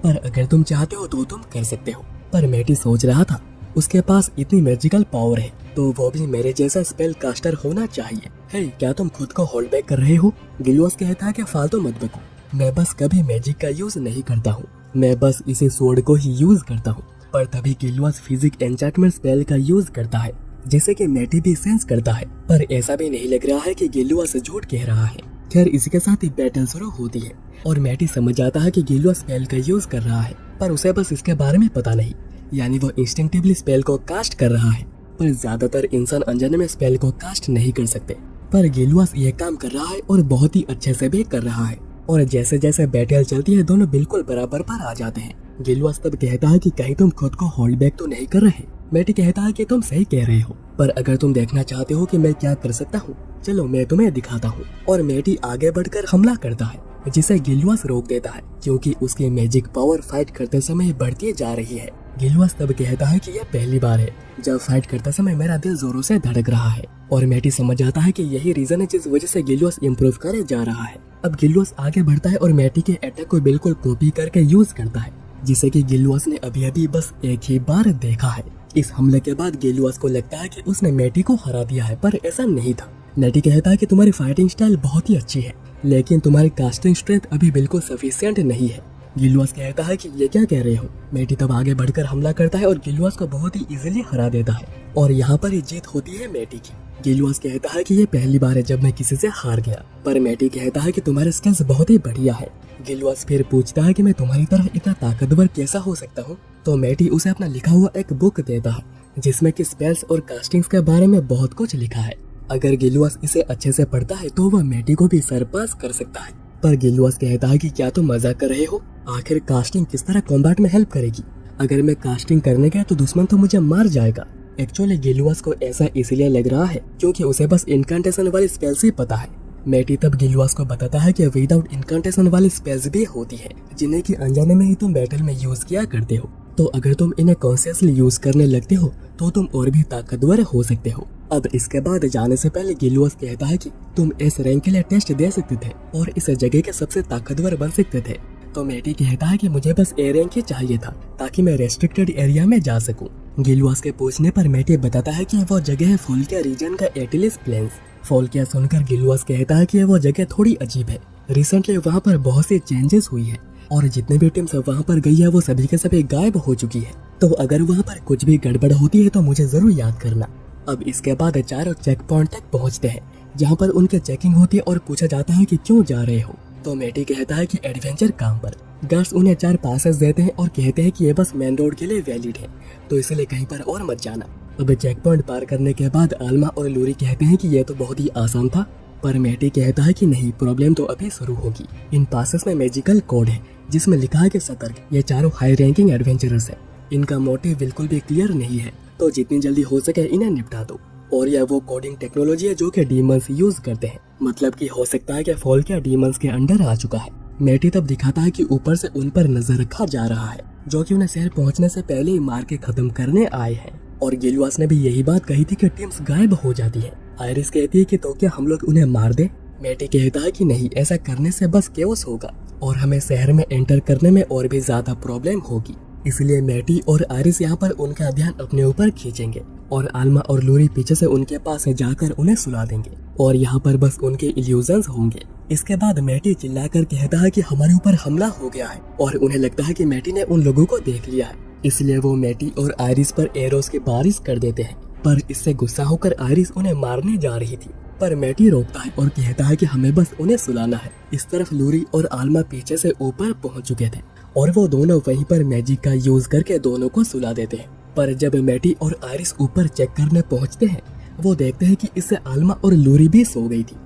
पर अगर तुम चाहते हो तो तुम कर सकते हो। पर मैटी सोच रहा था उसके पास इतनी मैजिकल पावर है तो वो भी मेरे जैसा स्पेल कास्टर होना चाहिए। हे, क्या तुम खुद को होल्ड बैक कर रहे हो। गिलुआस कहता है कि फालतू मत बको, मैं बस कभी मैजिक का यूज नहीं करता हूँ, मैं बस इसी स्वॉर्ड को ही यूज करता हूँ। पर तभी गिलुआस फिजिक एन्चेंटमेंट स्पेल का यूज करता है जिसे कि मैटी भी सेंस करता है, पर ऐसा भी नहीं लग रहा है कि गिलुआस झूठ कह रहा है। खैर इसी के साथ ही बैटल शुरू होती है और मैटी समझ जाता है कि गिलुआस स्पेल का यूज कर रहा है, पर उसे बस इसके बारे में पता नहीं, यानी वो इंस्टिंक्टिवली स्पेल को कास्ट कर रहा है। पर ज्यादातर इंसान अनजाने में स्पेल को कास्ट नहीं कर सकते, पर गिलुआस ये काम कर रहा है और बहुत ही अच्छे से भी कर रहा है। और जैसे जैसे बैटल चलती है दोनों बिल्कुल बराबर पर आ जाते हैं। गिलुआस तब कहता है कि कहीं तुम खुद को होल्ड बैक तो नहीं कर रहे। मैटी कहता है कि तुम सही कह रहे हो, पर अगर तुम देखना चाहते हो कि मैं क्या कर सकता हूँ, चलो मैं तुम्हें दिखाता हूँ। और मैटी आगे बढ़कर हमला करता है जिसे गिलुआस रोक देता है क्योंकि उसकी मैजिक पावर फाइट करते समय बढ़ती जा रही है। गिलुआस तब कहता है कि यह पहली बार है जब फाइट करते समय मेरा दिल जोरों से धड़क रहा है, और मैटी समझ जाता है कि यही रीजन है जिस वजह से गिलुआस इम्प्रूव करे जा रहा है। अब गिलुआस आगे बढ़ता है और मैटी के अटैक को बिल्कुल कॉपी करके यूज करता है, जिसे कि गिलुआस ने अभी अभी बस एक ही बार देखा है। इस हमले के बाद गिलुआस को लगता है कि उसने मैटी को हरा दिया है, पर ऐसा नहीं था। मैटी कहता है कि तुम्हारी फाइटिंग स्टाइल बहुत ही अच्छी है, लेकिन तुम्हारी कास्टिंग स्ट्रेंथ अभी बिल्कुल सफिशिएंट नहीं है। गिलुआस कहता है कि ये क्या कह रहे हो। मैटी तब आगे बढ़कर हमला करता है और गिलुआस को बहुत ही इजीली हरा देता है, और यहाँ पर ही जीत होती है मैटी की। गिलुआस कहता है कि ये पहली बार है जब मैं किसी से हार गया, पर मैटी कहता है कि तुम्हारे स्किल्स बहुत ही बढ़िया है। गिलुआस फिर पूछता है कि मैं तुम्हारी तरह इतना ताकतवर कैसा हो सकता हूँ, तो मैटी उसे अपना लिखा हुआ एक बुक देता है जिसमें कि स्पेल्स और कास्टिंग्स के बारे में बहुत कुछ लिखा है। अगर गिलुआस इसे अच्छे से पढ़ता है तो वह मैटी को भी सरपास कर सकता है। पर गिलुआस कहता है कि क्या तुम मजाक कर रहे हो, आखिर कास्टिंग किस तरह कॉम्बैट में हेल्प करेगी। अगर मैं कास्टिंग करने गया तो दुश्मन तो मुझे मार जाएगा। एक्चुअली गिलुआस को ऐसा इसलिए लग रहा है क्योंकि उसे बस इनकांटेशन वाली स्पेल्स ही पता है। मैटी तब गिलुआस को बताता है कि विदाउट इनकांटेशन वाली स्पेल्स भी होती है जिन्हें कि अनजाने में ही तुम बैटल में यूज किया करते हो, तो अगर तुम इन्हें कॉन्शियसली यूज करने लगते हो तो तुम और भी ताकतवर हो सकते हो। अब इसके बाद जाने से पहले गिलुआस कहता है कि तुम इस रैंक के लिए टेस्ट दे सकते थे और इस जगह के सबसे ताकतवर बन सकते थे। तो मैटी कहता है कि मुझे बस ए रैंक ही चाहिए था ताकि मैं रेस्ट्रिक्टेड एरिया में जा सकूं। गिलुआस के पूछने पर मैटी बताता है कि वो जगह है फोल्किया रीजन का एटिलिस प्लेन्स। फोल्किया सुनकर गिलुआस कहता है कि वो जगह थोड़ी अजीब है, रिसेंटली वहाँ पर बहुत सी चेंजेस हुई है और जितने भी टीम्स वहाँ पर गई है वो सभी के सभी गायब हो चुकी है, तो अगर वहाँ पर कुछ भी गड़बड़ होती है तो मुझे जरूर याद करना। अब इसके बाद चारों चेक पॉइंट तक पहुँचते हैं जहाँ पर उनके चेकिंग होती है और पूछा जाता है कि क्यों जा रहे हो। तो मैटी कहता है कि एडवेंचर काम पर। गार्ड्स उन्हें 4 पासेस देते हैं और कहते हैं कि ये बस मेन रोड के लिए वैलिड है, तो इसलिए कहीं पर और मत जाना। अब चेक पॉइंट पार करने के बाद आल्मा और लूरी कहते हैं कि ये तो बहुत ही आसान था, पर मैटी कहता है कि नहीं, प्रॉब्लम तो अभी शुरू होगी। इन पासेस में मैजिकल कोड है जिसमें लिखा है कि सतर्क, ये चारों हाई रैंकिंग एडवेंचरर्स है, इनका मोटिव बिल्कुल भी क्लियर नहीं है, तो जितनी जल्दी हो सके इन्हें निपटा दो। और यह वो कोडिंग टेक्नोलॉजी है जो कि डीमंस यूज करते हैं, मतलब कि हो सकता है कि फोल्किया डीमंस के अंडर आ चुका है। मैटी तब दिखाता है कि ऊपर से उन पर नजर रखा जा रहा है जो कि उन्हें शहर पहुंचने से पहले ही मार के खत्म करने आए हैं। और गिलुआस ने भी यही बात कही थी कि टीम्स गायब हो जाती है। आयरिस कहती है कि तो क्या हम लोग उन्हें मार दे। मैटी कहता है कि नहीं, ऐसा करने से बस केओस होगा और हमें शहर में एंटर करने में और भी ज्यादा प्रॉब्लम होगी। इसलिए मैटी और आयरिस यहाँ पर उनका ध्यान अपने ऊपर खींचेंगे और आल्मा और लूरी पीछे से उनके पास जाकर उन्हें सुला देंगे और यहाँ पर बस उनके इल्यूजन्स होंगे। इसके बाद मैटी चिल्लाकर कहता है कि हमारे ऊपर हमला हो गया है और उन्हें लगता है कि मैटी ने उन लोगों को देख लिया है, इसलिए वो मैटी और आयरिस पर एरोस की बारिश कर देते हैं। पर इससे गुस्सा होकर आयरिस उन्हें मारने जा रही थी, पर मैटी रोकता है और कहता है कि हमें बस उन्हें सुलाना है। इस तरफ लूरी और आल्मा पीछे से ऊपर पहुंच चुके थे और वो दोनों वहीं पर मैजिक का यूज करके दोनों को सुला देते हैं। पर जब मैटी और आयरिस ऊपर चेक करने पहुंचते हैं वो देखते हैं कि इससे आल्मा और लूरी भी सो गई थी।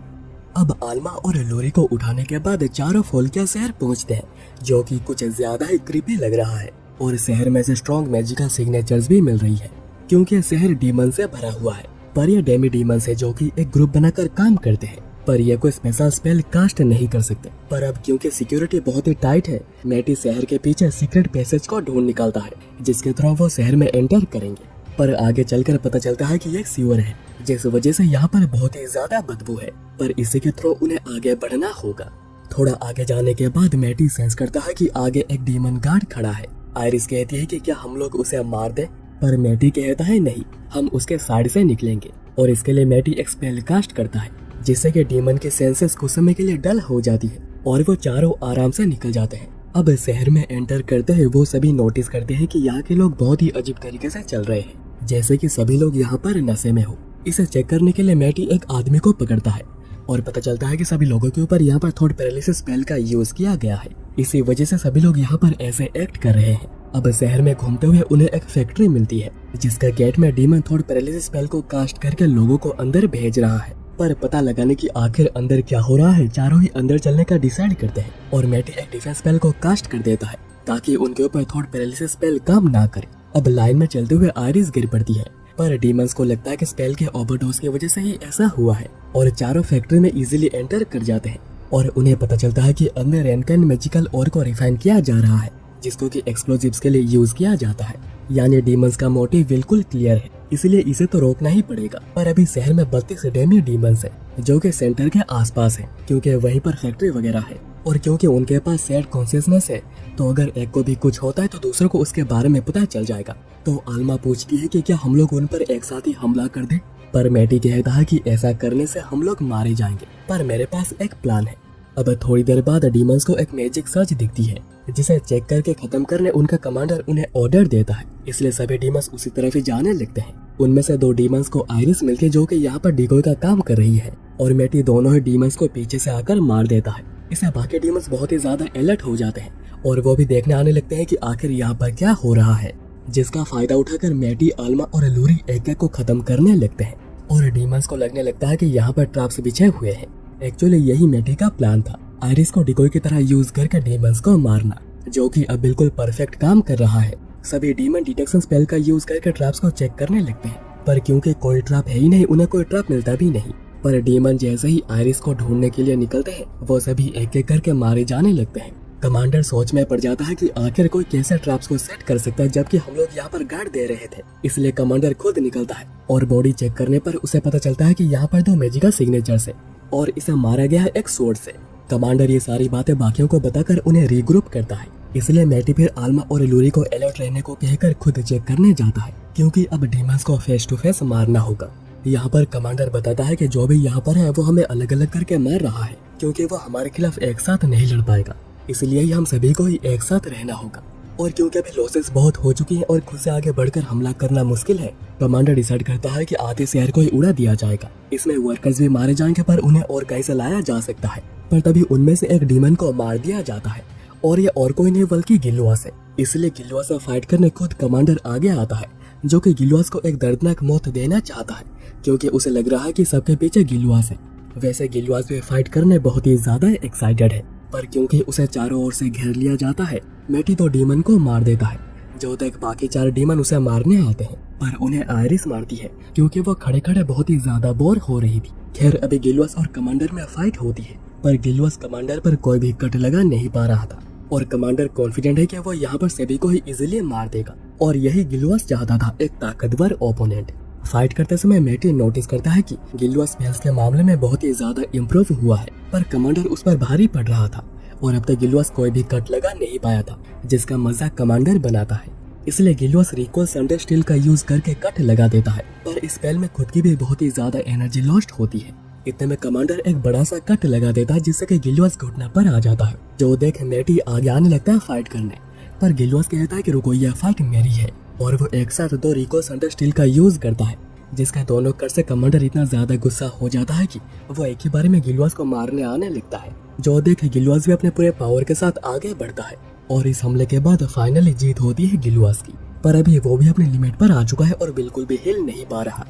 अब आल्मा और लूरी को उठाने के बाद चारों फोल्किया शहर पहुंचते हैं, जो कि कुछ ज्यादा ही क्रीपी लग रहा है। और शहर में से स्ट्रॉन्ग मैजिकल सिग्नेचर्स भी मिल रही है क्योंकि शहर डीमन से भरा हुआ है। पर ये डेमी डीमंस है जो कि एक ग्रुप बनाकर काम करते हैं, पर ये कोई स्पेशल स्पेल कास्ट नहीं कर सकते। पर अब क्योंकि सिक्योरिटी बहुत ही टाइट है, मैटी शहर के पीछे सीक्रेट पैसेज को ढूंढ निकालता है जिसके थ्रू वो शहर में एंटर करेंगे। पर आगे चलकर पता चलता है कि ये एक सीवर है जिस वजह से यहाँ पर बहुत ही ज्यादा बदबू है, पर इसी के थ्रू उन्हें आगे बढ़ना होगा। थोड़ा आगे जाने के बाद मैटी सेंस करता है कि आगे एक डीमन गार्ड खड़ा है। आयरिस कहती है कि क्या हम लोग उसे मार दें, पर मैटी कहता है नहीं, हम उसके साइड से निकलेंगे। और इसके लिए मैटी एक स्पेल कास्ट करता है जिससे कि डीमन के सेंसेस कुछ समय के लिए डल हो जाती है और वो चारों आराम से निकल जाते हैं। अब शहर में एंटर करते हैं वो सभी नोटिस करते हैं कि यहाँ के लोग बहुत ही अजीब तरीके से चल रहे हैं, जैसे कि सभी लोग यहाँ पर नशे में हो। इसे चेक करने के लिए मैटी एक आदमी को पकड़ता है और पता चलता है कि सभी लोगों के ऊपर यहाँ पर थॉट पैरालिसिस स्पेल का यूज किया गया है, इसी वजह से सभी लोग यहाँ पर ऐसे एक्ट कर रहे हैं। अब शहर में घूमते हुए उन्हें एक फैक्ट्री मिलती है जिसका गेट में डीमन थॉट पैरालिसिस स्पेल को कास्ट करके लोगों को अंदर भेज रहा है। पर पता लगाने की आखिर अंदर क्या हो रहा है, चारों ही अंदर चलने का डिसाइड करते हैं और मैटी एक डिफेंस स्पेल को कास्ट कर देता है ताकि उनके ऊपर थॉट पैरालिसिस स्पेल काम ना करे। अब लाइन में चलते हुए आयरिस गिर पड़ती है, पर डीमंस को लगता है कि स्पेल के ओवरडोज की वजह से ही ऐसा हुआ है और चारों फैक्ट्री में इजीली एंटर कर जाते हैं। और उन्हें पता चलता है कि अंदर रेनकन मैजिकल और को रिफाइन किया जा रहा है, जिसको कि एक्सप्लोजिव्स के लिए यूज किया जाता है। यानी डीमंस का मोटिव बिल्कुल क्लियर है, इसलिए इसे तो रोकना ही पड़ेगा। पर अभी शहर में 32 डेमी डीमंस है जो कि सेंटर के आसपास है, क्योंकि वहीं पर फैक्ट्री वगैरह है और क्योंकि उनके पास सैड कॉन्शियसनेस है, तो अगर एक को भी कुछ होता है तो दूसरों को उसके बारे में पता चल जाएगा। तो आलमा पूछती है कि क्या हम लोग उन पर एक साथ ही हमला कर दें, पर मैटी कहता है कि ऐसा करने से हम लोग मारे जाएंगे, पर मेरे पास एक प्लान है। अब थोड़ी देर बाद डीमंस को एक मैजिक सर्च दिखती है, जिसे चेक करके खत्म करने उनका कमांडर उन्हें ऑर्डर देता है, इसलिए सभी डीमंस उसी तरफ ही जाने लगते हैं। उनमें से 2 डीमंस को आयरिस मिलती है जो कि यहाँ पर डिकोय का काम कर रही है, और मैटी दोनों ही डीमंस को पीछे से आकर मार देता है। इससे बाकी डीमंस बहुत ही ज्यादा अलर्ट हो जाते हैं और वो भी देखने आने लगते हैं कि आखिर यहाँ पर क्या हो रहा है, जिसका फायदा उठाकर मैटी, आलमा और लूरी एक एक को खत्म करने लगते हैं। और डीमंस को लगने लगता है कि यहाँ पर ट्रैप्स बिछे हुए हैं। एक्चुअली यही मैटी का प्लान था, आयरिस को डिकोय की तरह यूज करके डीमंस को मारना, जो कि अब बिल्कुल परफेक्ट काम कर रहा है। सभी डीमन डिटेक्शन स्पेल का यूज करके ट्रैप्स को चेक करने लगते हैं, पर क्योंकि कोई ट्रैप है ही नहीं, उन्हें कोई ट्रैप मिलता भी नहीं। पर डीमन जैसे ही आयरिस को ढूंढने के लिए निकलते हैं, वो सभी एक एक करके मारे जाने लगते हैं। कमांडर सोच में पड़ जाता है कि आखिर कोई कैसे ट्रैप्स को सेट कर सकता है, जबकि हम लोग यहाँ पर गार्ड दे रहे थे। इसलिए कमांडर खुद निकलता है और बॉडी चेक करने पर उसे पता चलता है कि यहाँ पर 2 मैजिकल सिग्नेचर्स है और इसे मारा गया है एक स्वॉर्ड से। कमांडर ये सारी बातें बाकियों को बताकर उन्हें रीग्रुप करता है, इसलिए मैटी फिर आलमा और लूरी को अलर्ट रहने को कहकर खुद चेक करने जाता है, क्योंकि अब डीमंस को फेस टू फेस मारना होगा। यहाँ पर कमांडर बताता है कि जो भी यहाँ पर है वो हमें अलग अलग करके मार रहा है, क्योंकि वो हमारे खिलाफ एक साथ नहीं लड़ पाएगा, इसलिए ही हम सभी को ही एक साथ रहना होगा। और क्योंकि अभी लॉसेस बहुत हो चुकी हैं और खुद से आगे बढ़कर हमला करना मुश्किल है, कमांडर डिसाइड करता है कि आधे शहर को ही उड़ा दिया जाएगा। इसमें वर्कर्स भी मारे जाएंगे, पर उन्हें और कहीं से लाया जा सकता है। पर तभी उनमें से एक डीमन को मार दिया जाता है, और ये और कोई नहीं बल्कि गिलुआस है। इसलिए गिलुआस से फाइट करने खुद कमांडर आगे आता है, जो कि गिलुआस को एक दर्दनाक मौत देना चाहता है, क्योंकि उसे लग रहा है कि सबके पीछे गिलुआस है। वैसे गिलुआस भी फाइट करने बहुत ही ज्यादा एक्साइटेड है, पर क्योंकि उसे चारों ओर से घेर लिया जाता है, मैटी तो डीमन को मार देता है। जो तक बाकी 4 डीमन उसे मारने आते हैं, पर उन्हें आयरिस मारती है, क्योंकि वो खड़े खड़े बहुत ही ज्यादा बोर हो रही थी। खैर अभी गिलुआस और कमांडर में फाइट होती है, पर गिलुआस कमांडर पर कोई भी कट लगा नहीं पा रहा था, और कमांडर कॉन्फिडेंट है कि वो यहाँ पर सभी को ही इजीली मार देगा। और यही गिलुआस चाहता था, एक ताकतवर ओपोनेंट। फाइट करते समय मैटी नोटिस करता है कि गिलुआस स्पेल्स के मामले में बहुत ही ज्यादा इम्प्रूव हुआ है, पर कमांडर उस पर भारी पड़ रहा था और अब तक गिलुआस कोई भी कट लगा नहीं पाया था, जिसका मजाक कमांडर बनाता है। इसलिए गिलुआस रिकॉल संडे स्टील का यूज करके कट लगा देता है, पर इस स्पेल में खुद की भी बहुत ही ज्यादा एनर्जी लॉस्ट होती है। इतने में कमांडर एक बड़ा सा कट लगा देता है, जिससे कि गिलुआस घुटने पर आ जाता है। जो देख मैटी आगे आने लगता है फाइट करने, पर गिलुआस कहता है कि रुको, यह फाइट मेरी है, और वो एक साथ 2 रिकॉल संडे स्टील का यूज करता है, जिसका दोनों कट से कमांडर इतना ज्यादा गुस्सा हो जाता है कि वो एक ही बारे में गिलुआस को मारने आने लगता है। जो देख गिलुआस भी अपने पूरे पावर के साथ आगे बढ़ता है, और इस हमले के बाद फाइनली जीत होती है गिलुआस की। पर अभी वो भी अपने लिमिट पर आ चुका है और बिल्कुल भी हिल नहीं पा रहा।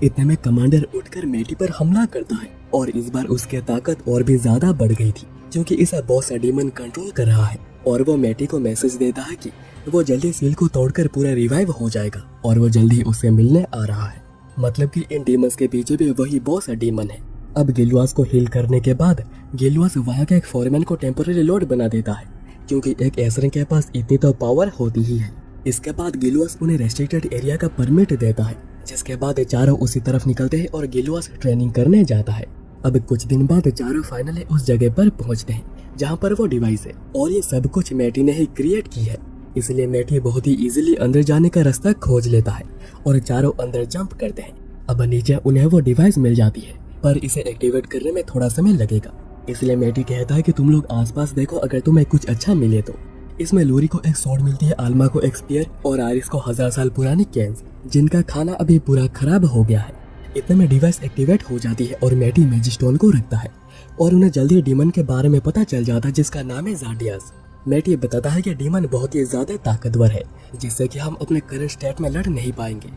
इतने में कमांडर उठकर मैटी पर हमला करता है, और इस बार उसकी ताकत और भी ज्यादा बढ़ गई थी, क्योंकि इसे बॉस डीमन कंट्रोल कर रहा है। और वो मैटी को मैसेज देता है कि वो जल्दी सील को तोड़कर पूरा रिवाइव हो जाएगा, और वो जल्दी उससे मिलने आ रहा है। मतलब कि इन डीमंस के पीछे भी वही बॉस डीमन है। अब गिलुआस को हील करने के बाद गिलुआस वहाँ के एक फॉरमैन को टेम्पररी लोड बना देता है, क्योंकि एक एसरन के पास इतनी तो पावर होती ही है। इसके बाद गिलुआस उन्हें रेस्ट्रिक्टेड एरिया का परमिट देता है, जिसके बाद चारों उसी तरफ निकलते हैं और गिलुआस ट्रेनिंग करने जाता है। अब कुछ दिन बाद चारों फाइनली उस जगह पर पहुंचते हैं जहां पर वो डिवाइस है, और ये सब कुछ मैटी ने ही क्रिएट की है। इसलिए मैटी बहुत ही इजीली अंदर जाने का रास्ता खोज लेता है और चारों अंदर जंप करते हैं। अब नीचे उन्हें वो डिवाइस मिल जाती है, पर इसे एक्टिवेट करने में थोड़ा समय लगेगा। इसलिए मैटी कहता है कि तुम लोग आसपास देखो, अगर तुम्हें कुछ अच्छा मिले तो। इसमें लूरी को एक स्वॉर्ड मिलती है, आलमा को एक स्पीयर और आरिस को 1000 साल पुरानी कैन्स, जिनका खाना अभी पूरा खराब हो गया है। इतने में डिवाइस एक्टिवेट हो जाती है और मैटी मैजिस्टोन को रखता है, और उन्हें जल्दी डीमन के बारे में पता चल जाता है, जिसका नाम है ज़ाडियास। मैटी बताता है कि डीमन बहुत ही ज्यादा ताकतवर है, जिससे कि हम अपने करंट स्टेट में लड़ नहीं पाएंगे,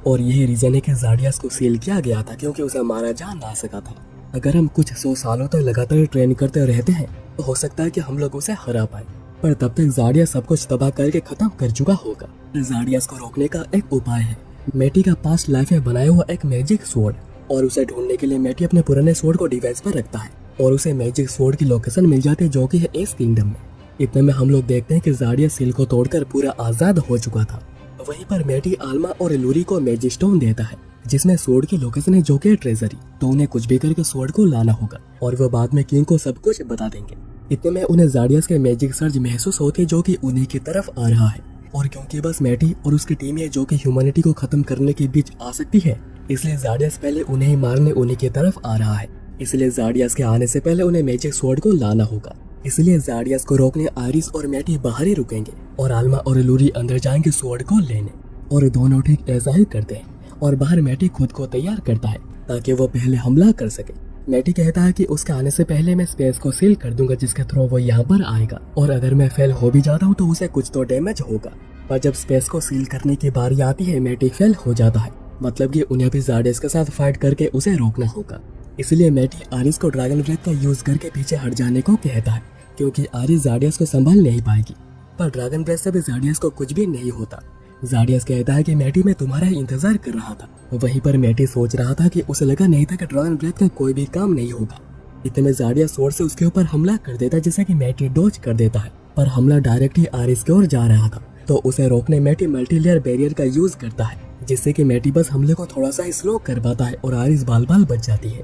और यही रीजन है कि ज़ाडियास को सील किया गया था, क्योंकि उसे मारा जा ना सका था। अगर हम कुछ 100 सालों तक लगातार ट्रेन करते रहते हैं तो हो सकता है कि हम लोग उसे हरा पाए, पर तब तक ज़ाडियास सब कुछ तबाह करके खत्म कर चुका होगा। ज़ाडियास को रोकने का एक उपाय है मैटी का पास्ट लाइफ में बनाया हुआ एक मैजिक स्वॉर्ड, और उसे ढूंढने के लिए मैटी अपने पुराने स्वॉर्ड को डिवाइस पर रखता है, और उसे मैजिक स्वॉर्ड की लोकेशन मिल जाती है जो कि है एस किंगडम में। इतने में हम लोग देखते हैं कि ज़ाडियस सील को तोड़कर पूरा आजाद हो चुका था। वहीं पर मैटी आल्मा और लूरी को मैजिक स्टोन देता है जिसमें स्वॉर्ड की लोकेशन है जो कि ट्रेजरी, तो उन्हें कुछ भी करके स्वॉर्ड को लाना होगा और वो बाद में किंग को सब कुछ बता देंगे। इतने में उन्हें ज़ाडियस के मैजिक सर्ज महसूस होती है जो कि उन्हीं की तरफ आ रहा है, और क्योंकि बस मैटी और उसकी टीम है जो कि ह्यूमैनिटी को खत्म करने के बीच आ सकती है, इसलिए ज़ाडियस पहले उन्हें ही मारने उन्हीं की तरफ आ रहा है। इसलिए ज़ाडियस के आने से पहले उन्हें मैजिक स्वॉर्ड को लाना होगा। इसलिए ज़ाडियस को रोकने आयरिस और मैटी बाहर ही रुकेंगे और आल्मा और लूरी अंदर जाएंगे स्वॉर्ड को लेने, और दोनों ठीक ऐसा ही करते हैं। और बाहर मैटी खुद को तैयार करता है ताकि वो पहले हमला कर सके। मैटी कहता है कि उसके आने से पहले मैं स्पेस को सील कर दूंगा जिसके थ्रू वो यहाँ पर आएगा, और अगर मैं फेल हो भी जाता हूँ तो उसे कुछ तो डैमेज होगा। पर जब स्पेस को सील करने की बारी आती है मैटी फेल हो जाता है, मतलब कि उन्हें भी ज़ाडियस के साथ फाइट करके उसे रोकना होगा। इसलिए मैटी आरिस को ड्रैगन ब्रेथ का यूज करके पीछे हट जाने को कहता है क्योंकि आरिस ज़ाडियस को संभाल नहीं पाएगी। पर ड्रैगन ब्रेथ से भी ज़ाडियस को कुछ भी नहीं होता। ज़ाडियस कहता है कि मैटी मैं तुम्हारा ही इंतजार कर रहा था। वहीं पर मैटी सोच रहा था कि उसे लगा नहीं था कि ड्रैगन ब्रेथ का कोई भी काम नहीं होगा। इतने में ज़ाडियस स्वॉर्ड से उसके ऊपर हमला कर देता है जिससे कि मैटी डॉज कर देता है, पर हमला डायरेक्ट ही आरिस की ओर जा रहा था, तो उसे रोकने मैटी मल्टीलेयर बैरियर का यूज करता है जिससे कि मैटी बस हमले को थोड़ा सा ही स्लो कर पाता है और आरिस बाल बाल बच जाती है।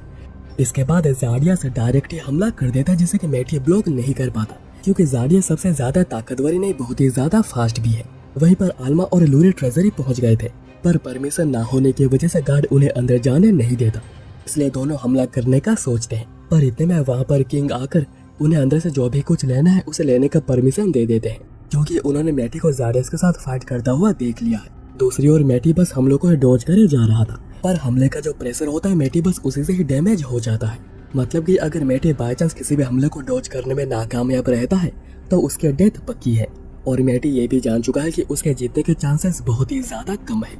इसके बाद ज़ाडियस डायरेक्ट ही हमला कर देता है जिससे कि मैटी ब्लॉक नहीं कर पाता क्योंकि ज़ाडियस सबसे ज्यादा ताकतवर ही नहीं बहुत ही ज्यादा फास्ट भी है। वहीं पर आल्मा और लूरी ट्रेजरी पहुंच गए थे, पर परमिशन ना होने की वजह से गार्ड उन्हें अंदर जाने नहीं देता, इसलिए दोनों हमला करने का सोचते हैं। पर इतने में वहाँ पर किंग आकर उन्हें अंदर से जो भी कुछ लेना है उसे लेने का परमिशन दे देते हैं क्योंकि उन्होंने मैटी को ज़ाडियस के साथ फाइट करता हुआ देख लिया है। दूसरी ओर मैटी बस हमलों को डॉज करे जा रहा था, पर हमले का जो प्रेशर होता है मैटी बस उसी से ही डैमेज हो जाता है। मतलब कि अगर मैटी बाई चांस किसी भी हमले को डॉज करने में नाकामयाब रहता है तो उसकी डेथ पक्की है, और मैटी ये भी जान चुका है कि उसके जीतने के चांसेस बहुत ही ज्यादा कम है।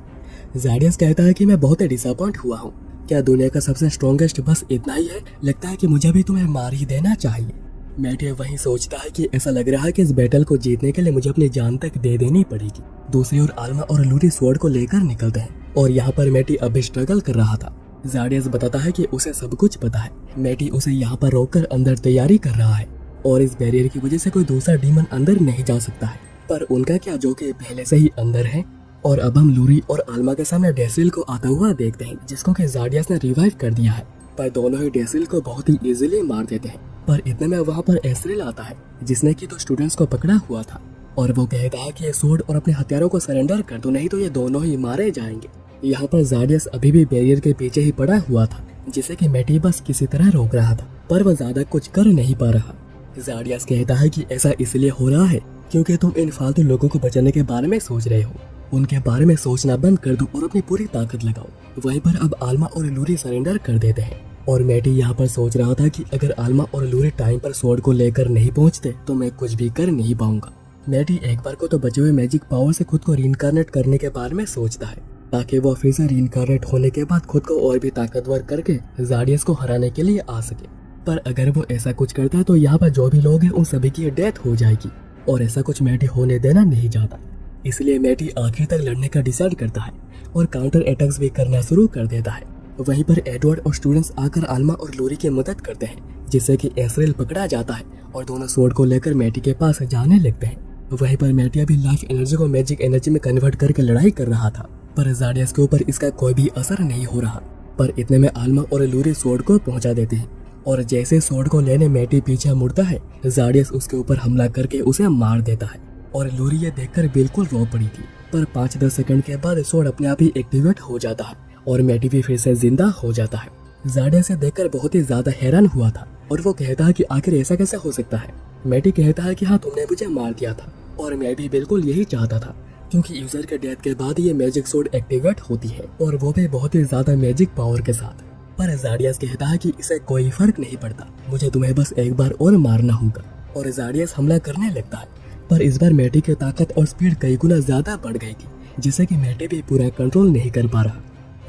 ज़ाडियस कहता है कि मैं बहुत ही डिसअपॉइंट हुआ हूँ, क्या दुनिया का सबसे स्ट्रॉन्गेस्ट बस इतना ही है? लगता है कि मुझे भी तुम्हें मार ही देना चाहिए। मैटी वहीं सोचता है कि ऐसा लग रहा है कि इस बैटल को जीतने के लिए मुझे अपनी जान तक दे देनी पड़ेगी। दूसरी ओर आल्मा और लूरी स्वॉर्ड को लेकर निकलते हैं और यहाँ पर मैटी अभी स्ट्रगल कर रहा था। ज़ाडियस बताता है कि उसे सब कुछ पता है। मैटी उसे यहाँ पर रोककर अंदर तैयारी कर रहा है और इस बैरियर की वजह से कोई दूसरा डीमन अंदर नहीं जा सकता है, पर उनका क्या जो कि पहले से ही अंदर है। और अब हम लूरी और आल्मा के सामने डेसिल को आता हुआ देखते हैं जिसको कि ज़ाडियस ने रिवाइव कर दिया है, पर दोनों ही डेसिल को बहुत ही इजीली मार देते हैं। पर इतने में वहाँ पर एस्रिल आता है जिसने कि तो स्टूडेंट्स को पकड़ा हुआ था, और वो कहता है कि ये स्वॉर्ड और अपने हथियारों को सरेंडर कर दो नहीं तो ये दोनों ही मारे जाएंगे। यहाँ पर ज़ाडियस अभी भी बैरियर के पीछे ही पड़ा हुआ था जिसे कि मैटी बस किसी तरह रोक रहा था, पर वह ज्यादा कुछ कर नहीं पा रहा। ज़ाडियस कहता है कि ऐसा इसलिए हो रहा है क्योंकि तुम इन फालतू लोगों को बचाने के बारे में सोच रहे हो। उनके बारे में सोचना बंद कर दो और अपनी पूरी ताकत लगाओ। वहीं पर अब आल्मा और लूरी सरेंडर कर देते हैं, और मैटी यहाँ पर सोच रहा था कि अगर आल्मा और लूरी टाइम पर स्वॉर्ड को लेकर नहीं पहुँचते तो मैं कुछ भी कर नहीं पाऊंगा। मैटी एक बार को तो बचे हुए मैजिक पावर से खुद को रीइंकार्नेट करने के बारे में सोचता है ताकि वो फिर से रीइंकार्नेट होने के बाद खुद को और भी ताकतवर करके ज़ाडियस को हराने के लिए आ सके। पर अगर वो ऐसा कुछ करता है तो यहाँ पर जो भी लोग हैं उन सभी की डेथ हो जाएगी, और ऐसा कुछ मैटी होने देना नहीं चाहता। इसलिए मैटी आखिर तक लड़ने का डिसाइड करता है और काउंटर अटैक्स भी करना शुरू कर देता है। वहीं पर एडवर्ड और स्टूडेंट्स आकर आल्मा और लूरी की मदद करते हैं जिससे कि एस्रिल पकड़ा जाता है और दोनों स्वॉर्ड को लेकर मैटी के पास जाने लगते हैं। वहीं पर मैटी अभी लाइफ एनर्जी को मैजिक एनर्जी में कन्वर्ट करके लड़ाई कर रहा था, पर ज़ाडियस के ऊपर इसका कोई भी असर नहीं हो रहा। पर इतने में आल्मा और लूरी स्वॉर्ड को पहुंचा देते हैं, और जैसे स्वॉर्ड को लेने मैटी पीछे मुड़ता है ज़ाडियस उसके ऊपर हमला करके उसे मार देता है। और लूरी ये देखकर बिल्कुल रो पड़ी थी, पर 5-10 सेकंड के बाद स्वॉर्ड अपने आप ही एक्टिवेट हो जाता है और मैटी भी फिर से जिंदा हो जाता है। ज़ाडियस से देखकर बहुत ही ज्यादा हैरान हुआ था और वो कहता है कि आखिर ऐसा कैसे हो सकता है। मैटी कहता है कि हाँ, तुमने मुझे मार दिया था और मैं भी बिल्कुल यही चाहता था, क्योंकि यूजर के डेथ के बाद ये मैजिक स्वॉर्ड एक्टिवेट होती है और वो भी बहुत ही ज्यादा मैजिक पावर के साथ। पर ज़ाडियस कहता है कि इसे कोई फर्क नहीं पड़ता, मुझे तुम्हें बस एक बार और मारना होगा। और ज़ाडियस हमला करने लगता है, पर इस बार मैटी की ताकत और स्पीड कई गुना ज्यादा बढ़ गई थी जिससे कि मैटी भी पूरा कंट्रोल नहीं कर पा रहा।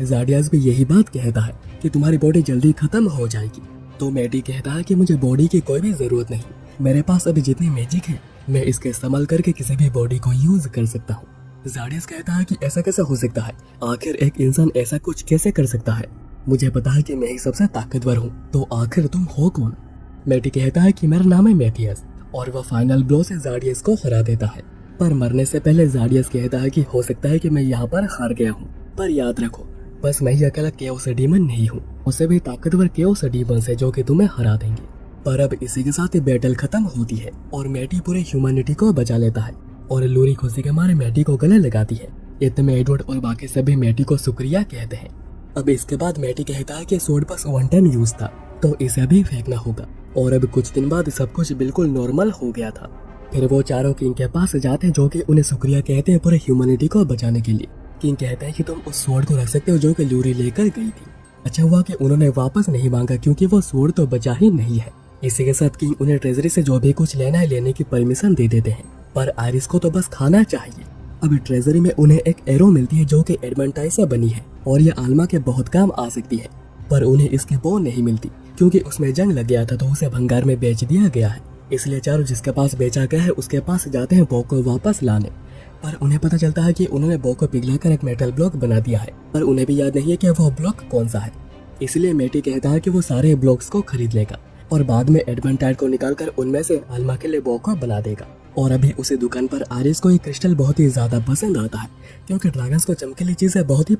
ज़ाडियस भी यही बात कहता है कि तुम्हारी बॉडी जल्दी खत्म हो जाएगी, तो मैटी कहता है कि मुझे बॉडी की कोई भी जरूरत नहीं, मेरे पास अभी जितनी मैजिक है मैं इसका इस्तेमाल करके किसी भी बॉडी को यूज कर सकता हूँ। ज़ाडियस कहता है कि ऐसा कैसे हो सकता है, आखिर एक इंसान ऐसा कुछ कैसे कर सकता है? मुझे पता है कि मैं ही सबसे ताकतवर हूँ, तो आखिर तुम हो कौन? मैटी कहता है कि मेरा नाम है मैथियस और वह फाइनल ब्लो से ज़ाडियस को हरा देता है। पर मरने से पहले ज़ाडियस कहता है कि हो सकता है कि मैं यहाँ पर हार गया हूँ, पर याद रखो बस मैं ही अकेला केओस डीमन नहीं हूँ, उससे भी ताकतवर केओस डीमंस है जो कि तुम्हें हरा देंगे। पर अब इसी के साथ ही बैटल खत्म होती है और मैटी पूरे ह्यूमैनिटी को बचा लेता है और लूरी खुशी के मारे मैटी को गले लगाती है। इतने में एडवर्ड और बाकी सभी मैटी को शुक्रिया कहते हैं। अब इसके बाद मैटी कहता है कि स्वॉर्ड बस वन टाइम यूज था तो इसे भी फेंकना होगा और अब कुछ दिन बाद सब कुछ बिल्कुल नॉर्मल हो गया था। फिर वो चारों किंग के पास जाते हैं जो कि उन्हें शुक्रिया कहते हैं पूरे ह्यूमैनिटी को बचाने के लिए। किंग कहते हैं कि तुम उस स्वॉर्ड को रख सकते हो जो कि लूरी लेकर गई थी। अच्छा हुआ कि उन्होंने वापस नहीं मांगा क्योंकि वो स्वॉर्ड तो बचा ही नहीं है। इसी के साथ किंग उन्हें ट्रेजरी से जो भी कुछ लेना है लेने की परमिशन दे देते हैं, पर आयरिस को तो बस खाना चाहिए। अभी ट्रेजरी में उन्हें एक एरो मिलती है जो कि एडमंटाइज से बनी है और ये आल्मा के बहुत काम आ सकती है, पर उन्हें इसकी बो नहीं मिलती क्योंकि उसमें जंग लग गया था तो उसे भंगार में बेच दिया गया है। इसलिए चारों जिसके पास बेचा गया है उसके पास जाते हैं बो को वापस लाने, पर उन्हें पता चलता है कि उन्होंने बो को पिघलाकर एक मेटल ब्लॉक बना दिया है, पर उन्हें भी याद नहीं है कि वो ब्लॉक कौन सा है। इसलिए मैटी कहता है कि वो सारे ब्लॉक्स को खरीद लेगा और बाद में एडमंटाइड को निकालकर उनमें से आल्मा के लिए बो को बना देगा। और अभी उसी दुकान पर आरिस को ये क्रिस्टल बहुत ही ज्यादा पसंद आता है क्योंकि ड्रैगन्स को चमकीली चीजें बहुत ही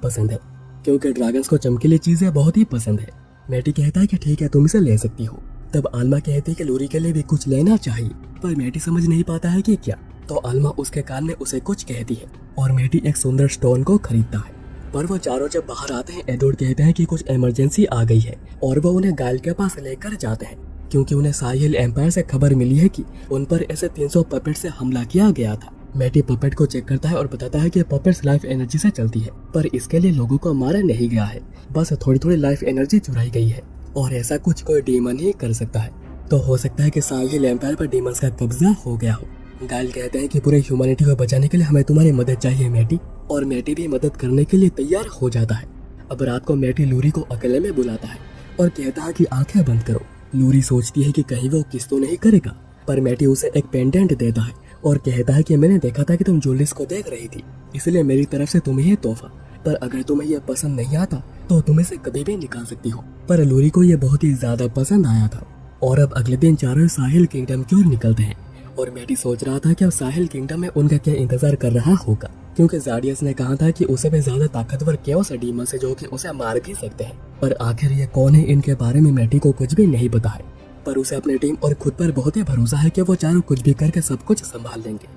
पसंद है। मैटी कहता है कि ठीक है तुम इसे ले सकती हो। तब आल्मा कहती है कि लूरी के लिए भी कुछ लेना चाहिए, पर मैटी समझ नहीं पाता है कि क्या, तो आल्मा उसके कान में उसे कुछ कहती है और मैटी एक सुंदर स्टोन को खरीदता है। पर वो चारों जब बाहर आते हैं एडवर्ड कहते हैं कि कुछ इमरजेंसी आ गई है और वो उन्हें गाइल के पास लेकर जाते हैं क्योंकि उन्हें साहिल एम्पायर से खबर मिली है कि उन पर ऐसे 300 पपेट से हमला किया गया था। मैटी पपेट को चेक करता है और बताता है कि पपेट्स लाइफ एनर्जी से चलती है, पर इसके लिए लोगों को मारा नहीं गया है, बस थोड़ी थोड़ी लाइफ एनर्जी चुराई गई है और ऐसा कुछ कोई डीमन ही कर सकता है। तो हो सकता है कि साहिल एम्पायर पर डीमंस का कब्जा हो गया हो। गाइल कहते हैं कि पूरे ह्यूमैनिटी को बचाने के लिए हमें तुम्हारी मदद चाहिए मैटी, और मैटी भी मदद करने के लिए तैयार हो जाता है। अब रात को मैटी लूरी को अकेले में बुलाता है और कहता है कि आंखें बंद करो। लूरी सोचती है कि कहीं वो किस तो नहीं करेगा, पर मैटी उसे एक पेंडेंट देता है और कहता है कि मैंने देखा था कि तुम जूलिस को देख रही थी, इसलिए मेरी तरफ से तुम्हें ये तोहफा, पर अगर तुम्हें यह पसंद नहीं आता तो तुम इसे कभी भी निकाल सकती हो। पर लूरी को यह बहुत ही ज्यादा पसंद आया था। और अब अगले दिन चारों साहिल किंगडम की ओर निकलते हैं और मैटी सोच रहा था कि अब साहिल किंगडम में उनका क्या इंतजार कर रहा होगा, क्योंकि ज़ाडियस ने कहा था कि उसे भी ज्यादा ताकतवर केओस डीमंस है जो कि उसे मार भी सकते हैं। पर आखिर ये कौन है इनके बारे में मैटी को कुछ भी नहीं पता है, पर उसे अपनी टीम और खुद पर बहुत ही भरोसा है कि वो चारों कुछ भी करके सब कुछ संभाल लेंगे।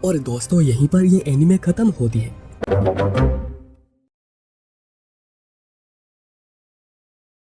और दोस्तों यहीं पर ये एनीमे खत्म होती है।